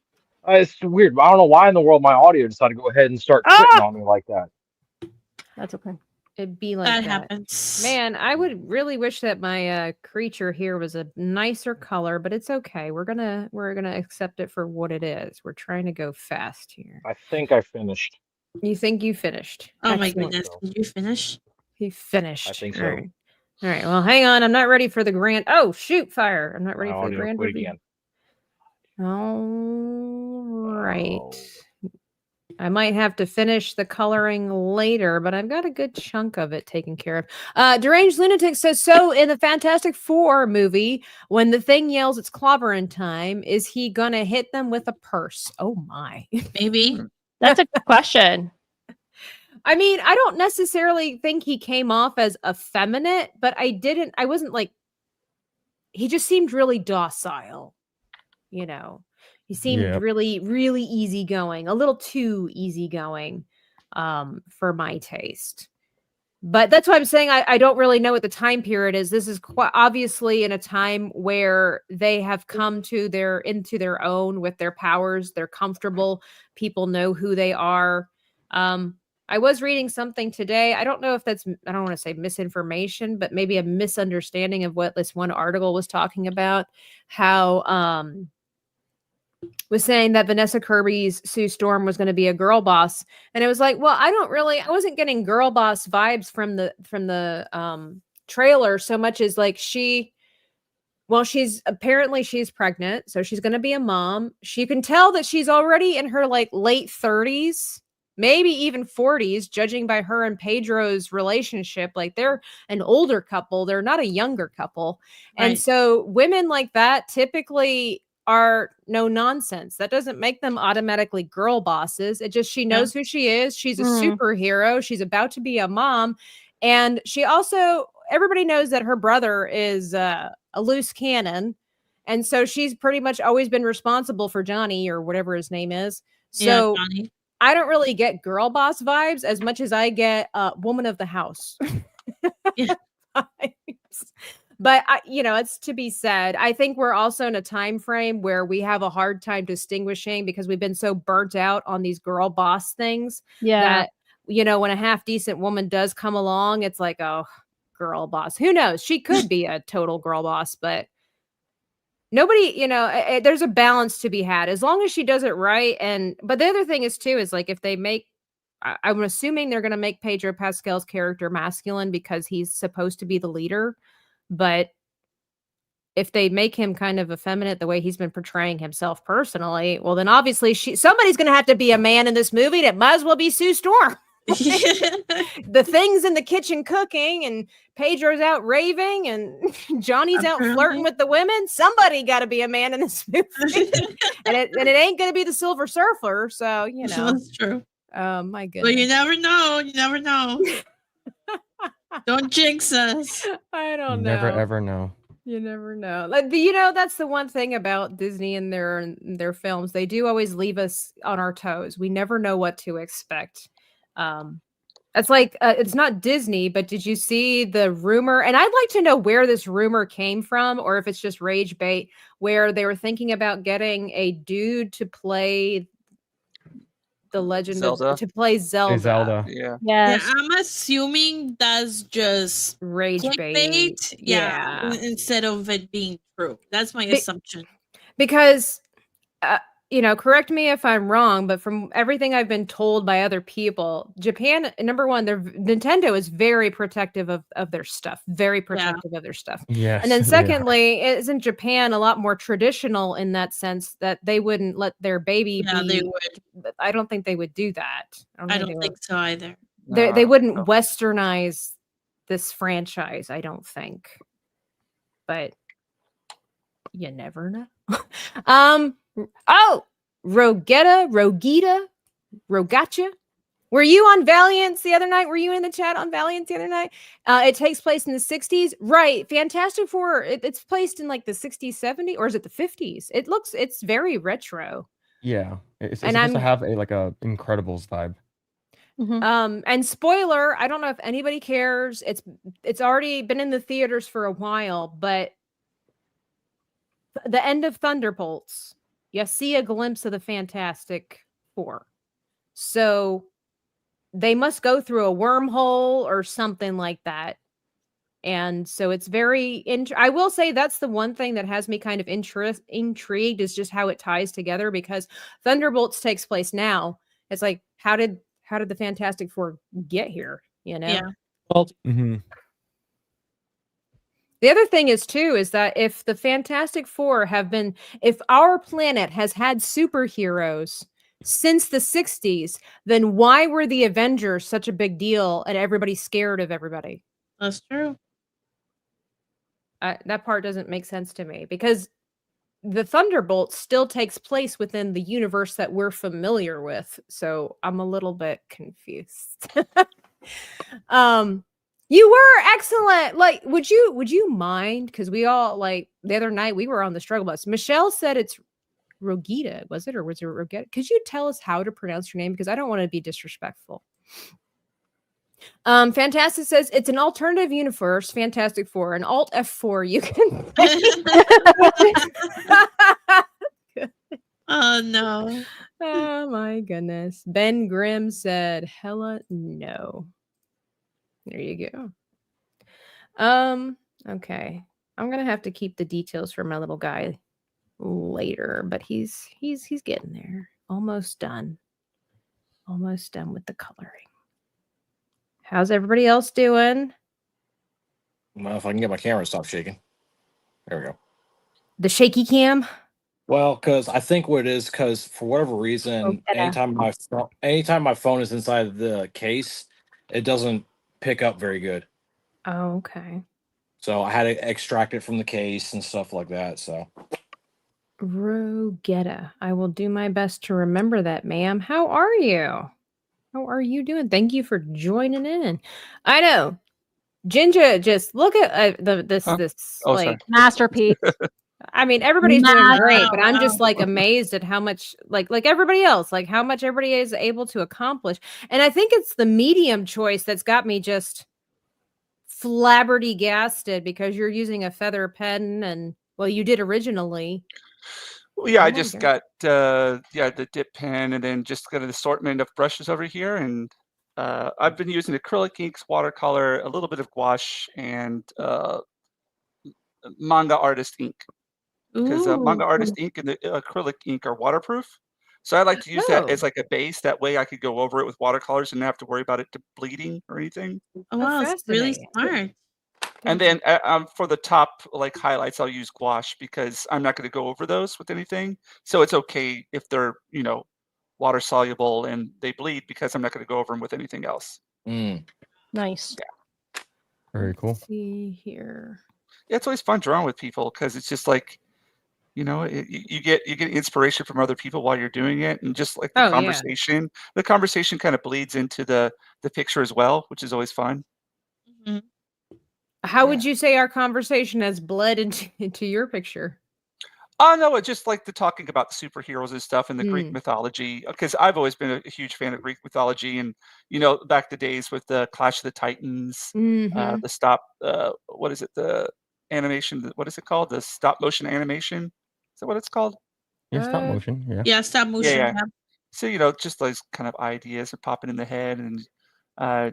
It's weird. I don't know why in the world my audio decided to go ahead and start quitting on me like that. That's okay. It'd be like That that. happens. Man, I would really wish that my creature here was a nicer color, but it's okay. We're gonna accept it for what it is. We're trying to go fast here. I think I finished. You think you finished? Oh my Excellent. goodness. Did you finish? He finished. I think so. All right. All right. Well, hang on. I'm not ready for the grand. Oh, shoot! Fire! I'm not ready My for the audio grand quit reveal. again. All right. Oh. I might have to finish the coloring later, but I've got a good chunk of it taken care of. Deranged Lunatic says, so in the Fantastic Four movie, when the Thing yells it's clobbering time, is he gonna hit them with a purse? Oh my. Maybe. That's a good question. I mean, I don't necessarily think he came off as effeminate, but I wasn't like, he just seemed really docile, you know. He seemed really, really easygoing, a little too easygoing for my taste. But that's why I'm saying I don't really know what the time period is. This is quite obviously in a time where they have come to into their own with their powers. They're comfortable. People know who they are. I was reading something today. I don't know if that's, I don't want to say misinformation, but maybe a misunderstanding of what this one article was talking about. How was saying that Vanessa Kirby's Sue Storm was going to be a girl boss, and it was like, well, I wasn't getting girl boss vibes from the trailer so much as like she's pregnant, so she's going to be a mom. She can tell that she's already in her like late 30s, maybe even 40s, judging by her and Pedro's relationship. Like they're an older couple, they're not a younger couple, Right. and so women like that typically are no nonsense. That doesn't make them automatically girl bosses. It just, she knows who she is. She's a superhero. She's about to be a mom. And she also, everybody knows that her brother is a loose cannon. And so she's pretty much always been responsible for Johnny or whatever his name is. So Johnny. I don't really get girl boss vibes as much as I get woman of the house. Yeah. But it's to be said. I think we're also in a time frame where we have a hard time distinguishing because we've been so burnt out on these girl boss things. Yeah. That when a half decent woman does come along, it's like, oh, girl boss. Who knows? She could be a total girl boss, but nobody, there's a balance to be had as long as she does it right. But the other thing is too, is like if they make, I'm assuming they're going to make Pedro Pascal's character masculine because he's supposed to be the leader. But if they make him kind of effeminate the way he's been portraying himself personally, well, then obviously somebody's going to have to be a man in this movie. And it might as well be Sue Storm. The thing's in the kitchen cooking, and Pedro's out raving, and Johnny's out flirting with the women. Somebody got to be a man in this movie, and it ain't going to be the Silver Surfer. So That's true. Oh my goodness! But you never know. You never know. Don't jinx us. I don't know. Never ever know. You never know. Like that's the one thing about Disney and their films. They do always leave us on our toes. We never know what to expect. It's like it's not Disney, but did you see the rumor? And I'd like to know where this rumor came from, or if it's just rage bait, where they were thinking about getting a dude to play the Legend Zelda. to play Zelda. Zelda. Yeah. Yeah, I'm assuming that's just rage bait. clickbait. Yeah, instead of it being true. That's my assumption. Because, correct me if I'm wrong, but from everything I've been told by other people, Japan, number one, Nintendo is very protective of their stuff. Very protective of their stuff. Yes. And then secondly, isn't Japan a lot more traditional in that sense that they wouldn't let their baby be? They would. I don't think they would do that. I don't think so either. They wouldn't westernize this franchise, I don't think. But you never know. Rogeta. Were you on Valiance the other night? Were you in the chat on Valiance the other night? It takes place in the 60s. Right. Fantastic Four, it's placed in like the 60s, 70s, or is it the 50s? It's very retro. Yeah. It's supposed to have a Incredibles vibe. Mm-hmm. And spoiler, I don't know if anybody cares. It's already been in the theaters for a while, but the end of Thunderbolts, you see a glimpse of the Fantastic Four. So they must go through a wormhole or something like that. And so it's very I will say that's the one thing that has me kind of intrigued is just how it ties together, because Thunderbolts takes place now. It's like, how did the Fantastic Four get here? Yeah. Well, The other thing is that if the Fantastic Four if our planet has had superheroes since the 60s, then why were the Avengers such a big deal and everybody's scared of everybody? That's true. That part doesn't make sense to me, because the Thunderbolts still takes place within the universe that we're familiar with. So I'm a little bit confused. You were excellent. Like, would you mind? Because we all, like, the other night we were on the struggle bus. Michelle said it's Rogeta, was it? Or was it Rogeta? Could you tell us how to pronounce your name? Because I don't want to be disrespectful. Fantastic says it's an alternative universe, Fantastic Four, an Alt F4. You can. Oh no. Oh my goodness. Ben Grimm said, hella no. There you go. Okay. I'm gonna have to keep the details for my little guy later, but he's getting there. Almost done. Almost done with the coloring. How's everybody else doing? Well, if I can get my camera to stop shaking. There we go. The shaky cam? Well, because I think what it is, because for whatever reason, anytime my phone is inside the case, it doesn't pick up very good. Oh, okay. So I had to extract it from the case and stuff like that. So Rogeta. I will do my best to remember that, ma'am. How are you? How are you doing? Thank you for joining in. I know. Jinja, just look at this Oh, like sorry. Masterpiece. I mean, everybody's doing great, but I'm just like amazed at how much, like everybody else, like how much everybody is able to accomplish. And I think it's the medium choice that's got me just flabbergasted, because you're using a feather pen, and well, you did originally. Well, yeah, I just got the dip pen, and then just got an assortment of brushes over here, and I've been using acrylic inks, watercolor, a little bit of gouache, and manga artist ink. Because manga artist ink and the acrylic ink are waterproof. So I like to use that as like a base. That way I could go over it with watercolors and not have to worry about it bleeding or anything. Oh, wow, it's really smart. And then for the top like highlights, I'll use gouache because I'm not going to go over those with anything. So it's okay if they're, water soluble and they bleed, because I'm not going to go over them with anything else. Nice. Yeah. Very cool. Let's see here. Yeah, it's always fun drawing with people because it's just like, you get inspiration from other people while you're doing it, and just like the conversation. The conversation kind of bleeds into the picture as well, which is always fun. Mm-hmm. How would you say our conversation has bled into your picture? Oh no, it's just like the talking about the superheroes and stuff and the Greek mythology. Because I've always been a huge fan of Greek mythology, and back the days with the Clash of the Titans, the what is it? The animation. What is it called? The stop motion animation. Is that what it's called? Yeah, stop motion. Yeah. Yeah, stop motion. Yeah. So just those kind of ideas are popping in the head, and I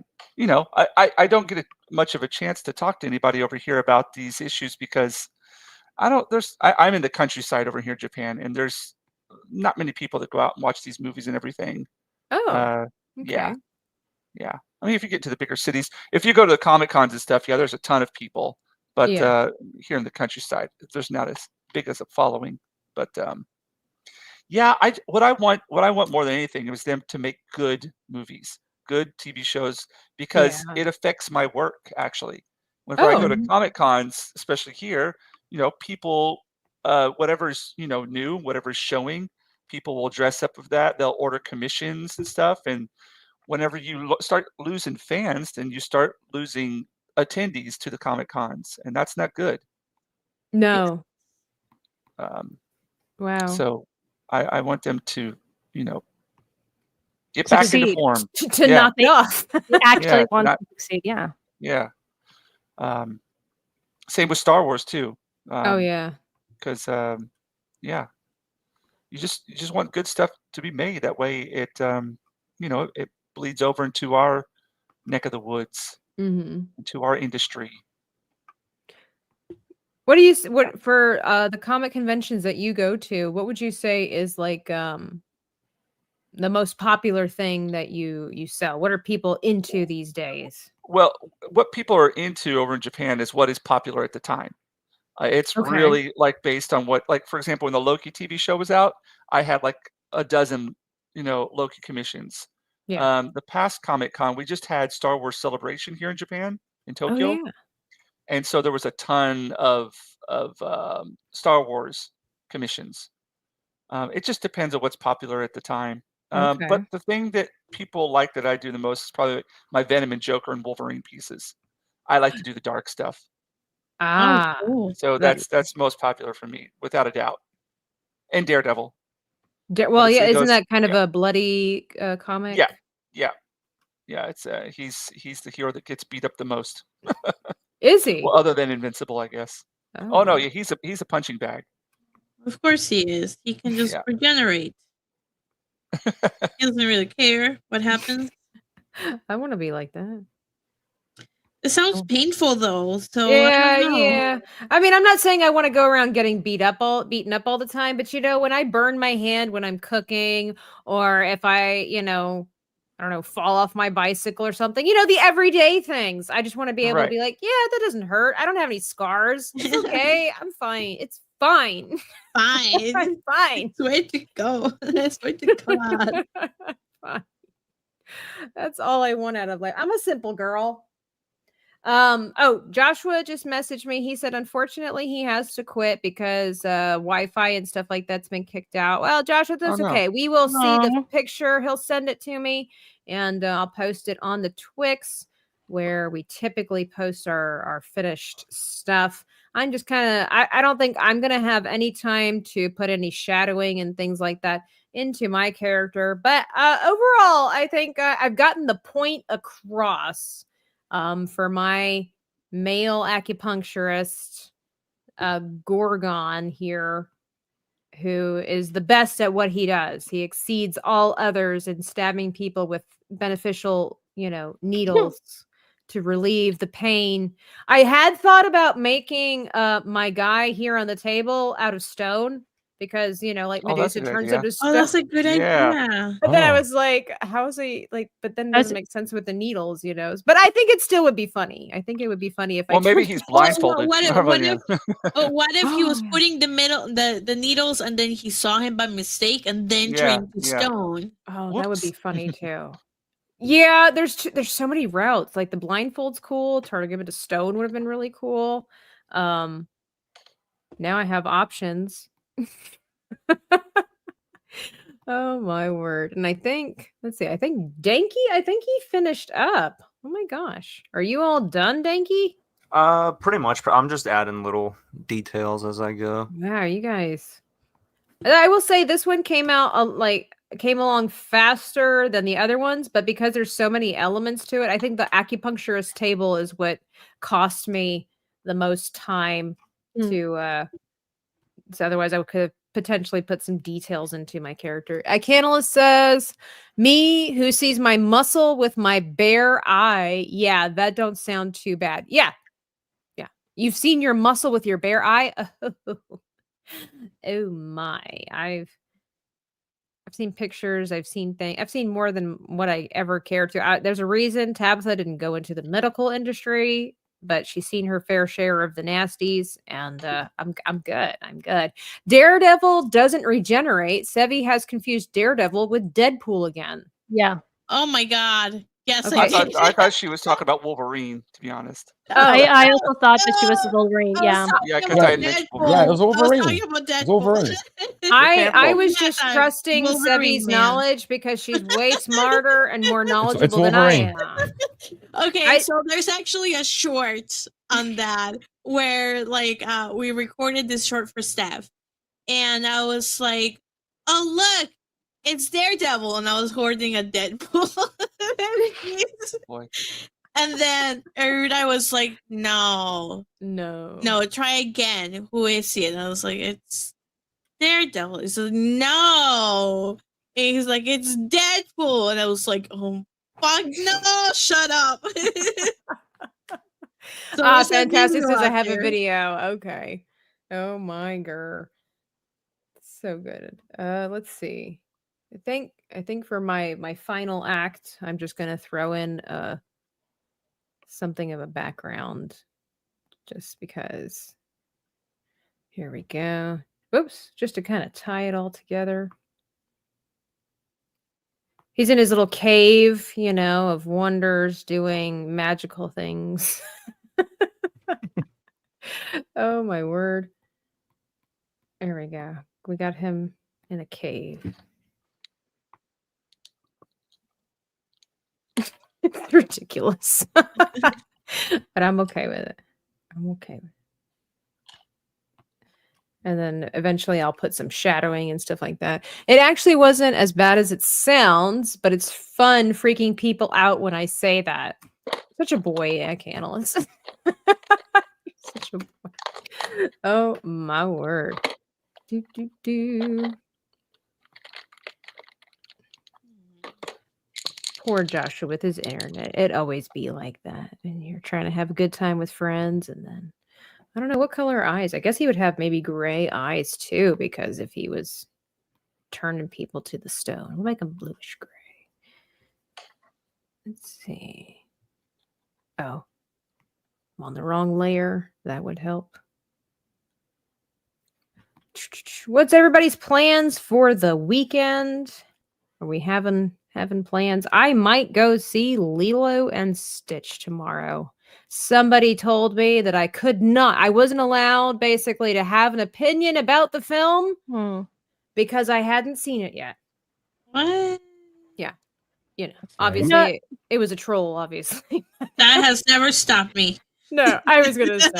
don't get much of a chance to talk to anybody over here about these issues because I'm in the countryside over here in Japan, and there's not many people that go out and watch these movies and everything. Oh, okay. Yeah. I mean, if you get to the bigger cities, if you go to the Comic Cons and stuff, there's a ton of people. But here in the countryside, there's not as big as a following. But what I want more than anything is them to make good movies, good TV shows, because it affects my work actually. Whenever I go to Comic Cons, especially here, people, whatever's new, whatever's showing, people will dress up with that. They'll order commissions and stuff, and whenever you start losing fans, then you start losing attendees to the Comic Cons, and that's not good. No. Wow. So I want them to, get back into form. To knock it off. They actually want to succeed. Yeah. Yeah. Same with Star Wars too. Because you just want good stuff to be made. That way it it bleeds over into our neck of the woods, into our industry. What do you for the comic conventions that you go to? What would you say is like the most popular thing that you sell? What are people into these days? Well, what people are into over in Japan is what is popular at the time. It's really like based on what, like for example, when the Loki TV show was out, I had like a dozen, Loki commissions. Yeah. The past Comic Con, we just had Star Wars Celebration here in Japan, in Tokyo. Oh, yeah. And so there was a ton of Star Wars commissions. It just depends on what's popular at the time. But the thing that people like that I do the most is probably my Venom and Joker and Wolverine pieces. I like to do the dark stuff. Cool. So that's most popular for me, without a doubt. And Daredevil. Well, yeah, isn't that kind of a bloody comic? Yeah. It's he's the hero that gets beat up the most. Is he? Well, other than Invincible, I guess. Oh no, yeah, he's a punching bag. Of course he is. He can just regenerate. He doesn't really care what happens. I want to be like that. It sounds painful though. So yeah. I mean, I'm not saying I want to go around getting beaten up all the time, but when I burn my hand when I'm cooking, or if I, I don't know, fall off my bicycle or something, the everyday things. I just want to be able to be like, yeah, that doesn't hurt. I don't have any scars. It's okay. I'm fine. It's fine. Fine. I'm fine. That's way to go. That's way to God. Fine. That's all I want out of life. I'm a simple girl. Joshua just messaged me. He said, unfortunately, he has to quit because Wi-Fi and stuff like that's been kicked out. Well, Joshua, that's okay. We will see the picture. He'll send it to me, and I'll post it on the Twix. where we typically post our finished stuff. I'm just kind of, I don't think I'm going to have any time to put any shadowing and things like that into my character. But overall, I think I've gotten the point across for my male acupuncturist, Gorgon here, who is the best at what he does. He exceeds all others in stabbing people with beneficial, needles to relieve the pain. I had thought about making my guy here on the table out of stone because, like Medusa turns into stone. Oh, that's a good idea. But then I was like, how is he but then it doesn't make sense with the needles, But I think it still would be funny. I think it would be funny if maybe he's blindfolded. What if he was putting the needles and then he saw him by mistake and then turned to stone? Oh, that would be funny too. Yeah, there's so many routes. Like the blindfold's cool. Turning him into stone would have been really cool. Now I have options. Oh my word. And I think Danky, he finished up. Oh my gosh. Are you all done, Danky? Pretty much. I'm just adding little details as I go. Wow, you guys. I will say this one came along faster than the other ones, but because there's so many elements to it, I think the acupuncturist table is what cost me the most time to so otherwise I could have potentially put some details into my character. Icanalus says, me who sees my muscle with my bare eye. Yeah, that don't sound too bad. Yeah. You've seen your muscle with your bare eye? Oh my. I've seen pictures. I've seen things. I've seen more than what I ever cared to. There's a reason Tabitha didn't go into the medical industry, but she's seen her fair share of the nasties, and I'm good. I'm good. Daredevil doesn't regenerate. Sevvy has confused Daredevil with Deadpool again. Yeah. Oh my God. Yes, Okay. I thought she was talking about Wolverine, to be honest. I also thought that she was Wolverine. Yeah. It was Wolverine. I was just trusting Sevvy's knowledge because she's way smarter and more knowledgeable than I am. Okay, so there's actually a short on that where we recorded this short for Steph, and I was like, "Oh look, it's Daredevil," and I was holding a Deadpool. Boy. And then I was like, no, try again. Who is it? And I was like, it's Daredevil. He said, no. And he's like, it's Deadpool. And I was like, oh, fuck, no, shut up. Fantastic says I have a video. Okay. Oh my god. So good. Let's see. I think for my final act, I'm just gonna throw in something of a background, just because. Here we go. Oops, just to kind of tie it all together. He's in his little cave, of wonders, doing magical things. Oh my word. There we go. We got him in a cave. It's ridiculous. But I'm okay with it. And then eventually I'll put some shadowing and stuff like that. It actually wasn't as bad as it sounds, but it's fun freaking people out when I say that. Such a boy, Analyst. Such a boy. Oh my word. Poor Joshua with his internet. It always be like that. And you're trying to have a good time with friends, and then I don't know what color eyes. I guess he would have maybe gray eyes too, because if he was turning people to the stone, we'll make him bluish gray. Let's see. Oh, I'm on the wrong layer. That would help. What's everybody's plans for the weekend? Are we having plans? I might go see Lilo and Stitch tomorrow. Somebody told me that I wasn't allowed basically to have an opinion about the film because I hadn't seen it yet. What? Yeah. you know, obviously it was a troll, obviously. That has never stopped me. No, I was gonna say.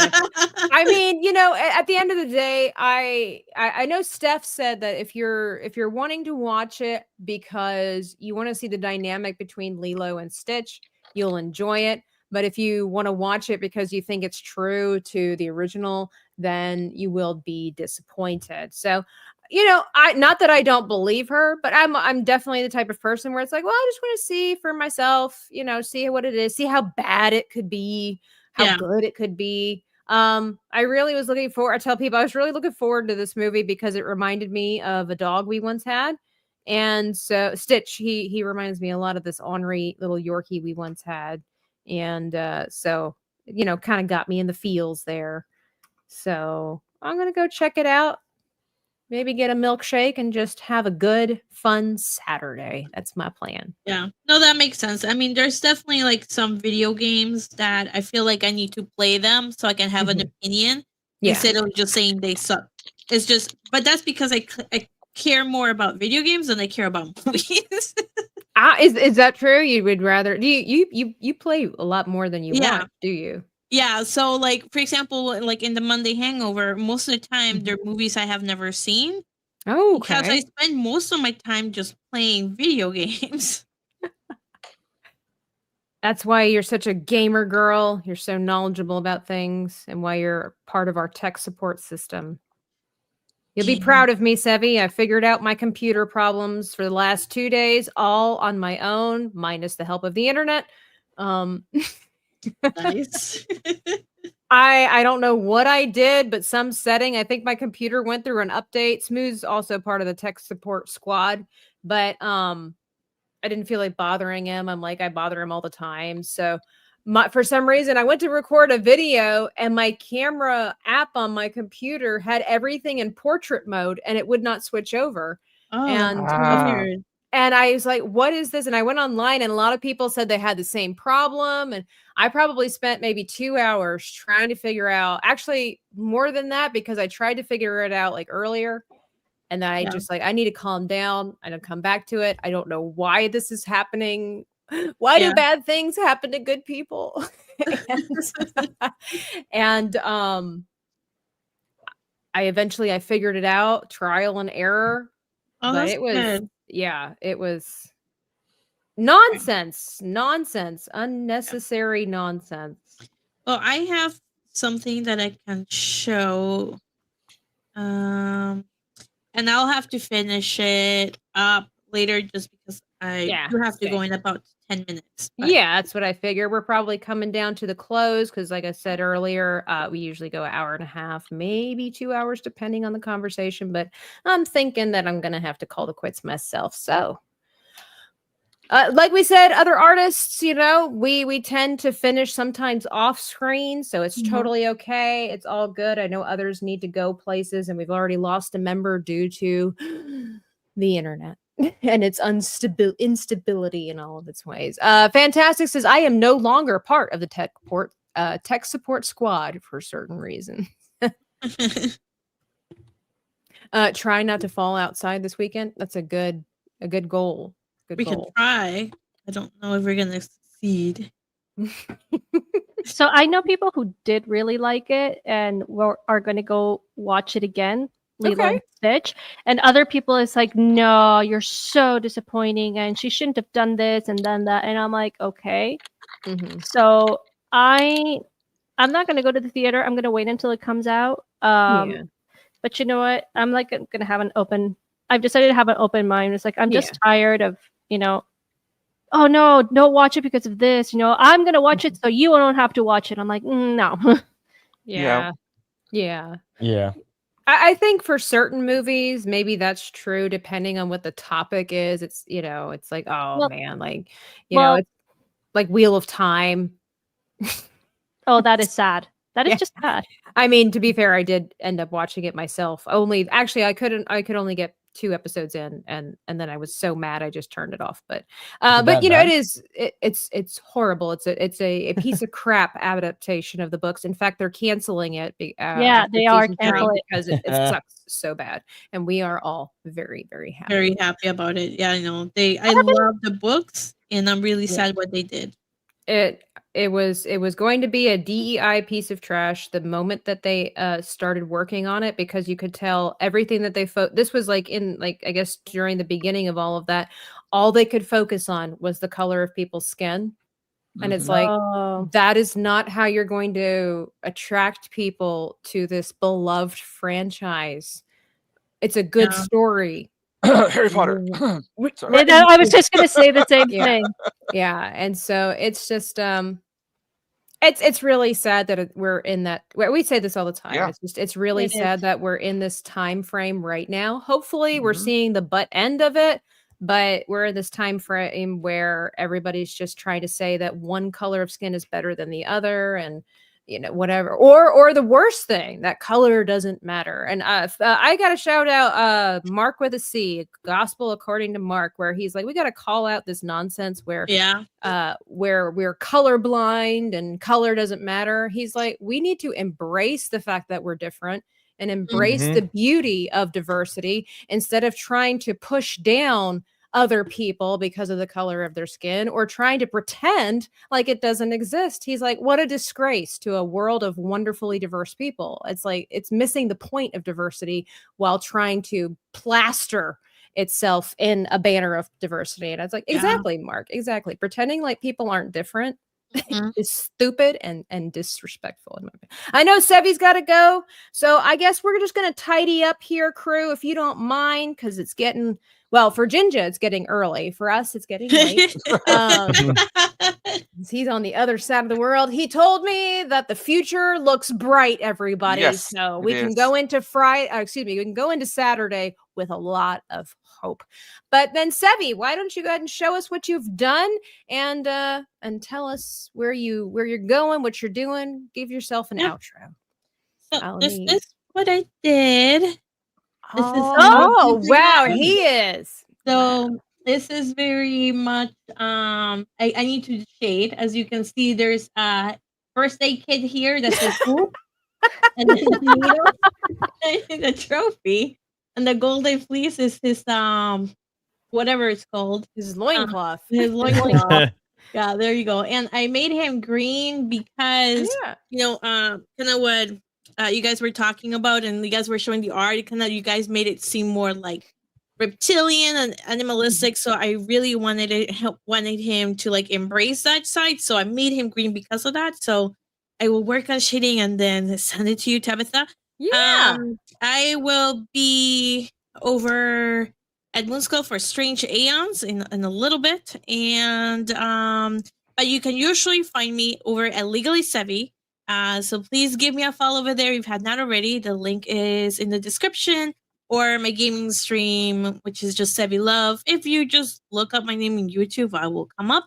I mean, you know, at the end of the day, I know Steph said that if you're wanting to watch it because you want to see the dynamic between Lilo and Stitch, you'll enjoy it. But if you want to watch it because you think it's true to the original, then you will be disappointed. So, you know, not that I don't believe her, but I'm definitely the type of person where it's like, well, I just want to see for myself, you know, see what it is, see how bad it could be, how good it could be. I really was looking forward. I tell people I was really looking forward to this movie because it reminded me of a dog we once had. And so Stitch, he reminds me a lot of this ornery little Yorkie we once had. And so, you know, kind of got me in the feels there. So I'm going to go check it out. Maybe get a milkshake and just have a good, fun Saturday. That's my plan. Yeah. No, that makes sense. I mean, there's definitely like some video games that I feel like I need to play them so I can have an opinion instead of just saying they suck. It's just, but that's because I care more about video games than I care about movies. Is that true? You would rather you play a lot more than you want, do you? Yeah, so like for example, like in the Monday Hangover, most of the time they're movies I have never seen. Oh, okay. Because I spend most of my time just playing video games. That's why you're such a gamer girl. You're so knowledgeable about things, and why you're part of our tech support system. You'll be proud of me, Sevvy. I figured out my computer problems for the last 2 days, all on my own, minus the help of the internet. Nice. I don't know what I did, but some setting. I think my computer went through an update. Smooth's also part of the tech support squad, but I didn't feel like bothering him. I'm like, I bother him all the time. So for some reason, I went to record a video and my camera app on my computer had everything in portrait mode and it would not switch over. Oh, and I was like, what is this? And I went online and a lot of people said they had the same problem. And I probably spent maybe 2 hours trying to figure out, actually more than that, because I tried to figure it out like earlier. And then I just like, I need to calm down. I don't come back to it. I don't know why this is happening. Why do bad things happen to good people? and I figured it out, trial and error. Oh, but it was good. It was nonsense, unnecessary nonsense. Well, I have something that I can show. And I'll have to finish it up later just because I do have to go in about 10 minutes. But. Yeah, that's what I figure. We're probably coming down to the close because, like I said earlier, we usually go 1.5 hours, maybe 2 hours, depending on the conversation. But I'm thinking that I'm going to have to call the quits myself. So, like we said, other artists, you know, we tend to finish sometimes off screen. So it's totally okay. It's all good. I know others need to go places, and we've already lost a member due to the internet. And its instability in all of its ways. Fantastic says, I am no longer part of the tech support squad for certain reasons. Try not to fall outside this weekend. That's a good goal. We can try. I don't know if we're gonna succeed. So I know people who did really like it and are going to go watch it again. Lilo and Stitch, and other people is like, no, you're so disappointing and she shouldn't have done this and done that, and I'm like, okay. So I'm not going to go to the theater. I'm going to wait until it comes out. But you know what, I'm like going to have I've decided to have an open mind. It's like, I'm just tired of, you know, oh no, don't watch it because of this, you know, I'm going to watch it so you don't have to watch it. I'm like, no. Yeah. I think for certain movies, maybe that's true, depending on what the topic is. It's, you know, it's like, oh man, like, you know, it's like Wheel of Time. Oh, that is sad. That is just sad. I mean, to be fair, I did end up watching it myself. I could only get 2 episodes in, and then I was so mad I just turned it off. But you know, it's horrible. It's a piece of crap adaptation of the books. In fact, they're canceling it. They are canceling because it sucks so bad, and we are all very, very happy. Very happy about it. Yeah, I know. I love the books. and I'm really sad what they did. It was going to be a DEI piece of trash the moment that they started working on it, because you could tell everything that they this was like in like I guess during the beginning of all of that, all they could focus on was the color of people's skin. And it's like, that is not how you're going to attract people to this beloved franchise. It's a good story. Harry Potter. Sorry. I was just gonna say the same thing. Yeah, and so it's just it's really sad that we're in that. We say this all the time. Yeah. It's really sad that we're in this time frame right now. Hopefully, we're seeing the butt end of it, but we're in this time frame where everybody's just trying to say that one color of skin is better than the other, and whatever, or the worst thing, that color doesn't matter. And I gotta shout out Mark with a C, Gospel According to Mark, where he's like, we gotta call out this nonsense where we're colorblind and color doesn't matter. He's like, we need to embrace the fact that we're different and embrace the beauty of diversity instead of trying to push down other people because of the color of their skin or trying to pretend like it doesn't exist. He's like, what a disgrace to a world of wonderfully diverse people. It's like it's missing the point of diversity while trying to plaster itself in a banner of diversity. And it's like, exactly, Mark, exactly. Pretending like people aren't different is stupid and disrespectful. I know Sevvy's got to go, so I guess we're just going to tidy up here, crew, if you don't mind, because it's getting, well, for Jinja, it's getting early. For us, it's getting late. He's on the other side of the world. He told me that the future looks bright, everybody. Yes, so we can go into we can go into Saturday with a lot of hope. But then, Sevvy, why don't you go ahead and show us what you've done and tell us where you're going, what you're doing. Give yourself an outro. So this is what I did. Wow, he is. So this is very much I need to shade. As you can see, there's a first aid kit here that's a hoop and then the needle and the trophy. And the golden fleece is his whatever it's called. His loincloth. His loincloth. Yeah, there you go. And I made him green because kind of what you guys were talking about, and you guys were showing the art. Kind of, you guys made it seem more like reptilian and animalistic. So I really wanted him to like embrace that side. So I made him green because of that. So I will work on shading and then send it to you, Tabitha. Yeah. I will be over at Moonskull for Strange Aeons in a little bit, and but you can usually find me over at Legally Sevvy. So please give me a follow over there if you've had not already. The link is in the description, or my gaming stream, which is just Sevvy Love. If you just look up my name in YouTube, I will come up.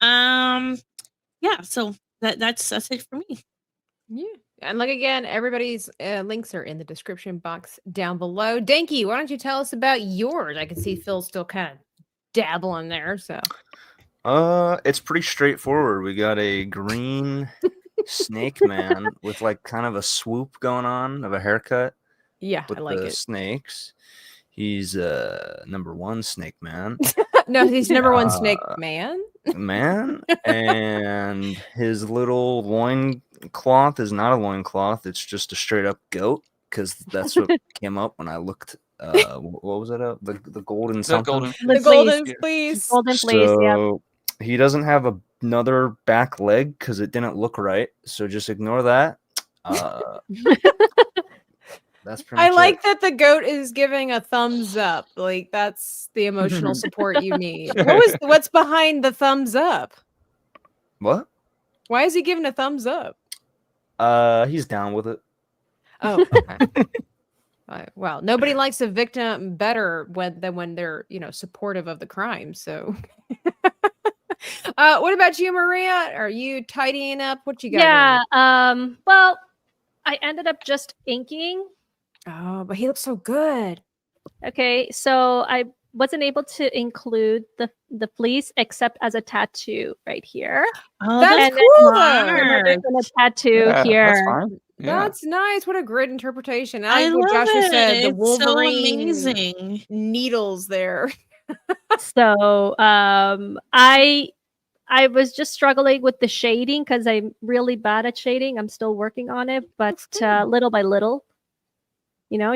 Yeah, so that's it for me. Yeah. And like again, everybody's links are in the description box down below. Danky, why don't you tell us about yours? I can see Phil still kind of dabbling there. So it's pretty straightforward. We got a green snake man with like kind of a swoop going on of a haircut. Yeah, with I like the it. Snakes. He's number one snake man. No, he's number one snake man. And his little loin cloth is not a loin cloth. It's just a straight up goat, because that's what came up when I looked. What was it? The golden something. The golden fleece. Golden fleece. So he doesn't have another back leg because it didn't look right. So just ignore that. That's pretty much I like that the goat is giving a thumbs up. Like that's the emotional support you need. What's behind the thumbs up? What? Why is he giving a thumbs up? He's down with it. Oh, okay. Well, nobody likes a victim better than when they're, supportive of the crime. So, what about you, Maria? Are you tidying up? What you got? Yeah. Well, I ended up just inking. Oh, but he looks so good. Okay, so I wasn't able to include the fleece except as a tattoo right here. Oh, that's cool. There's a tattoo here. That's fine. Yeah. That's nice. What a great interpretation. I like what love Joshua it. said. The It's so Wolverine amazing needles there. So I was just struggling with the shading because I'm really bad at shading. I'm still working on it, but little by little,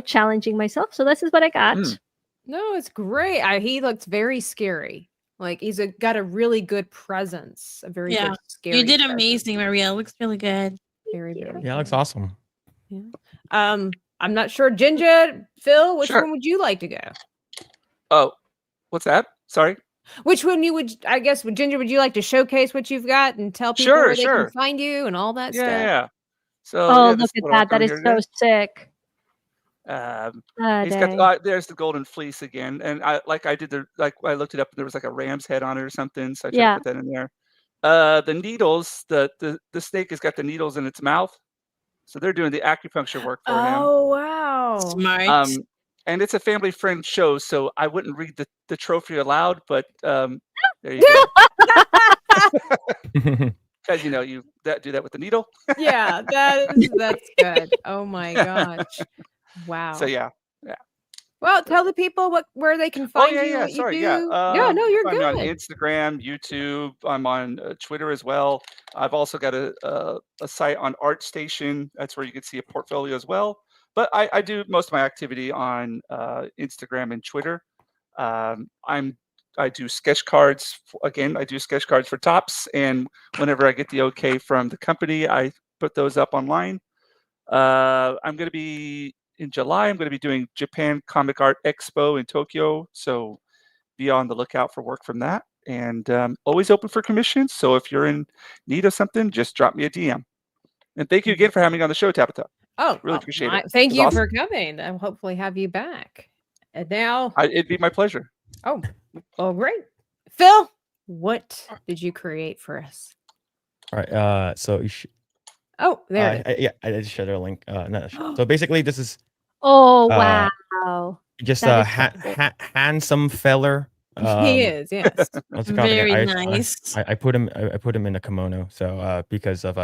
challenging myself. So this is what I got. No, it's great. He looks very scary. Like he's got a really good presence. A very good scary. You did amazing, Maria. It looks really good. Very good. Yeah, it looks awesome. Yeah. I'm not sure. Jinja, Phil, which one would you like to go? Oh, what's that? Sorry. Which one I guess, Jinja, would you like to showcase what you've got and tell people where they can find you and all that stuff? Yeah. So, look at that. That is so sick. He's got there's the golden fleece again, and I did I looked it up. And there was like a ram's head on it or something, so I tried to put that in there. The needles, the snake has got the needles in its mouth, so they're doing the acupuncture work for him. Oh wow, smart. And it's a family friend show, so I wouldn't read the trophy aloud, but there you go. Because you do that with the needle. Yeah, that's good. Oh my gosh, wow. So yeah. Well, tell the people where they can find you. Yeah. Sorry, you do. No, you're good. I'm on Instagram, YouTube. I'm on Twitter as well. I've also got a site on ArtStation. That's where you can see a portfolio as well. But I do most of my activity on Instagram and Twitter. I do sketch cards. Again, I do sketch cards for Tops, and whenever I get the okay from the company, I put those up online. I'm going to be in July. I'm going to be doing Japan Comic Art Expo in Tokyo, so be on the lookout for work from that. And always open for commissions. So if you're in need of something, just drop me a DM. And thank you again for having me on the show, Tabitha. Oh, really appreciate it. Thank you for coming. I'll hopefully have you back. And now it'd be my pleasure. Oh, well, great. Phil, what did you create for us? All right. So you should. Oh, there. I did share their link. So basically, this is. Oh wow! Just a handsome feller. He is, yes. Very nice. I put him in a kimono. So because of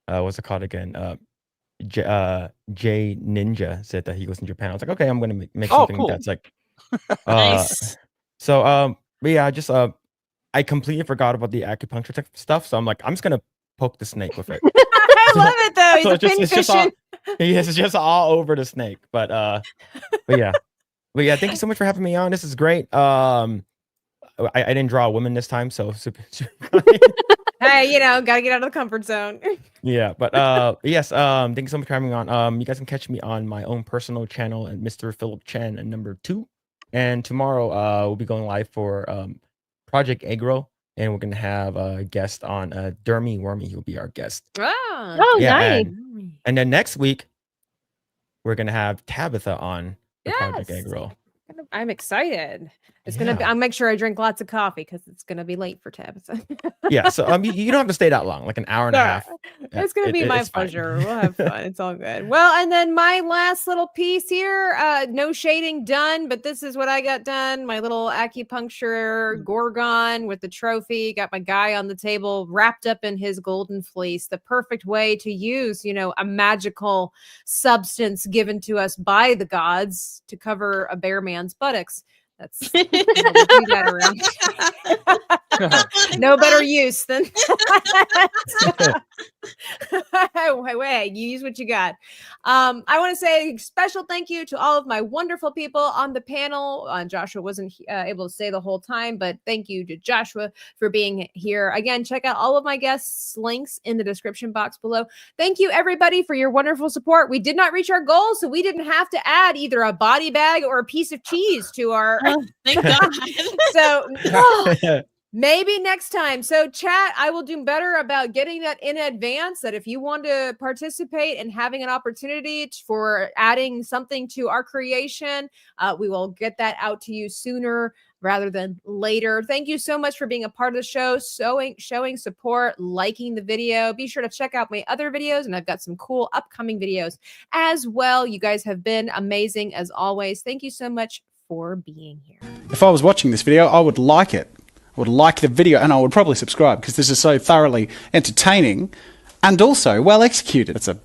what's it called again? JinjaNinja said that he was in Japan. I was like, okay, I'm gonna make something cool. that's like nice. So but yeah, just I completely forgot about the acupuncture stuff. So I'm like, I'm just gonna poke the snake with it. I love it though. He's it's just all over the snake. But yeah. Thank you so much for having me on. This is great. I didn't draw a woman this time, so super Hey, gotta get out of the comfort zone. Yeah, but yes, thank you so much for having me on. You guys can catch me on my own personal channel at Mr. Philip Chen and #2. And tomorrow we'll be going live for Project Agro, and we're gonna have a guest on Dermy Wormy. He'll be our guest. Oh, nice. And then next week we're gonna have Tabitha on Project Agro. I'm excited. It's gonna be. I'll make sure I drink lots of coffee because it's gonna be late for Tabitha. Yeah, so you don't have to stay that long, like an hour and a half. It's gonna be my pleasure. We'll have fun. It's all good. Well, and then my last little piece here, no shading done, but this is what I got done. My little acupuncture gorgon with the trophy. Got my guy on the table wrapped up in his golden fleece. The perfect way to use, a magical substance given to us by the gods to cover a bear man's buttocks. That's do that around. No better use than wait, you use what you got. I want to say a special thank you to all of my wonderful people on the panel. Joshua wasn't able to stay the whole time, but thank you to Joshua for being here. Again, check out all of my guests' links in the description box below. Thank you, everybody, for your wonderful support. We did not reach our goal, so we didn't have to add either a body bag or a piece of cheese to our thank God. So maybe next time. So chat, I will do better about getting that in advance, that if you want to participate and having an opportunity for adding something to our creation, we will get that out to you sooner rather than later. Thank you so much for being a part of the show, showing support, liking the video. Be sure to check out my other videos, and I've got some cool upcoming videos as well. You guys have been amazing as always. Thank you so much for being here. If I was watching this video, I would like it. I would like the video, and I would probably subscribe because this is so thoroughly entertaining and also well executed. It's a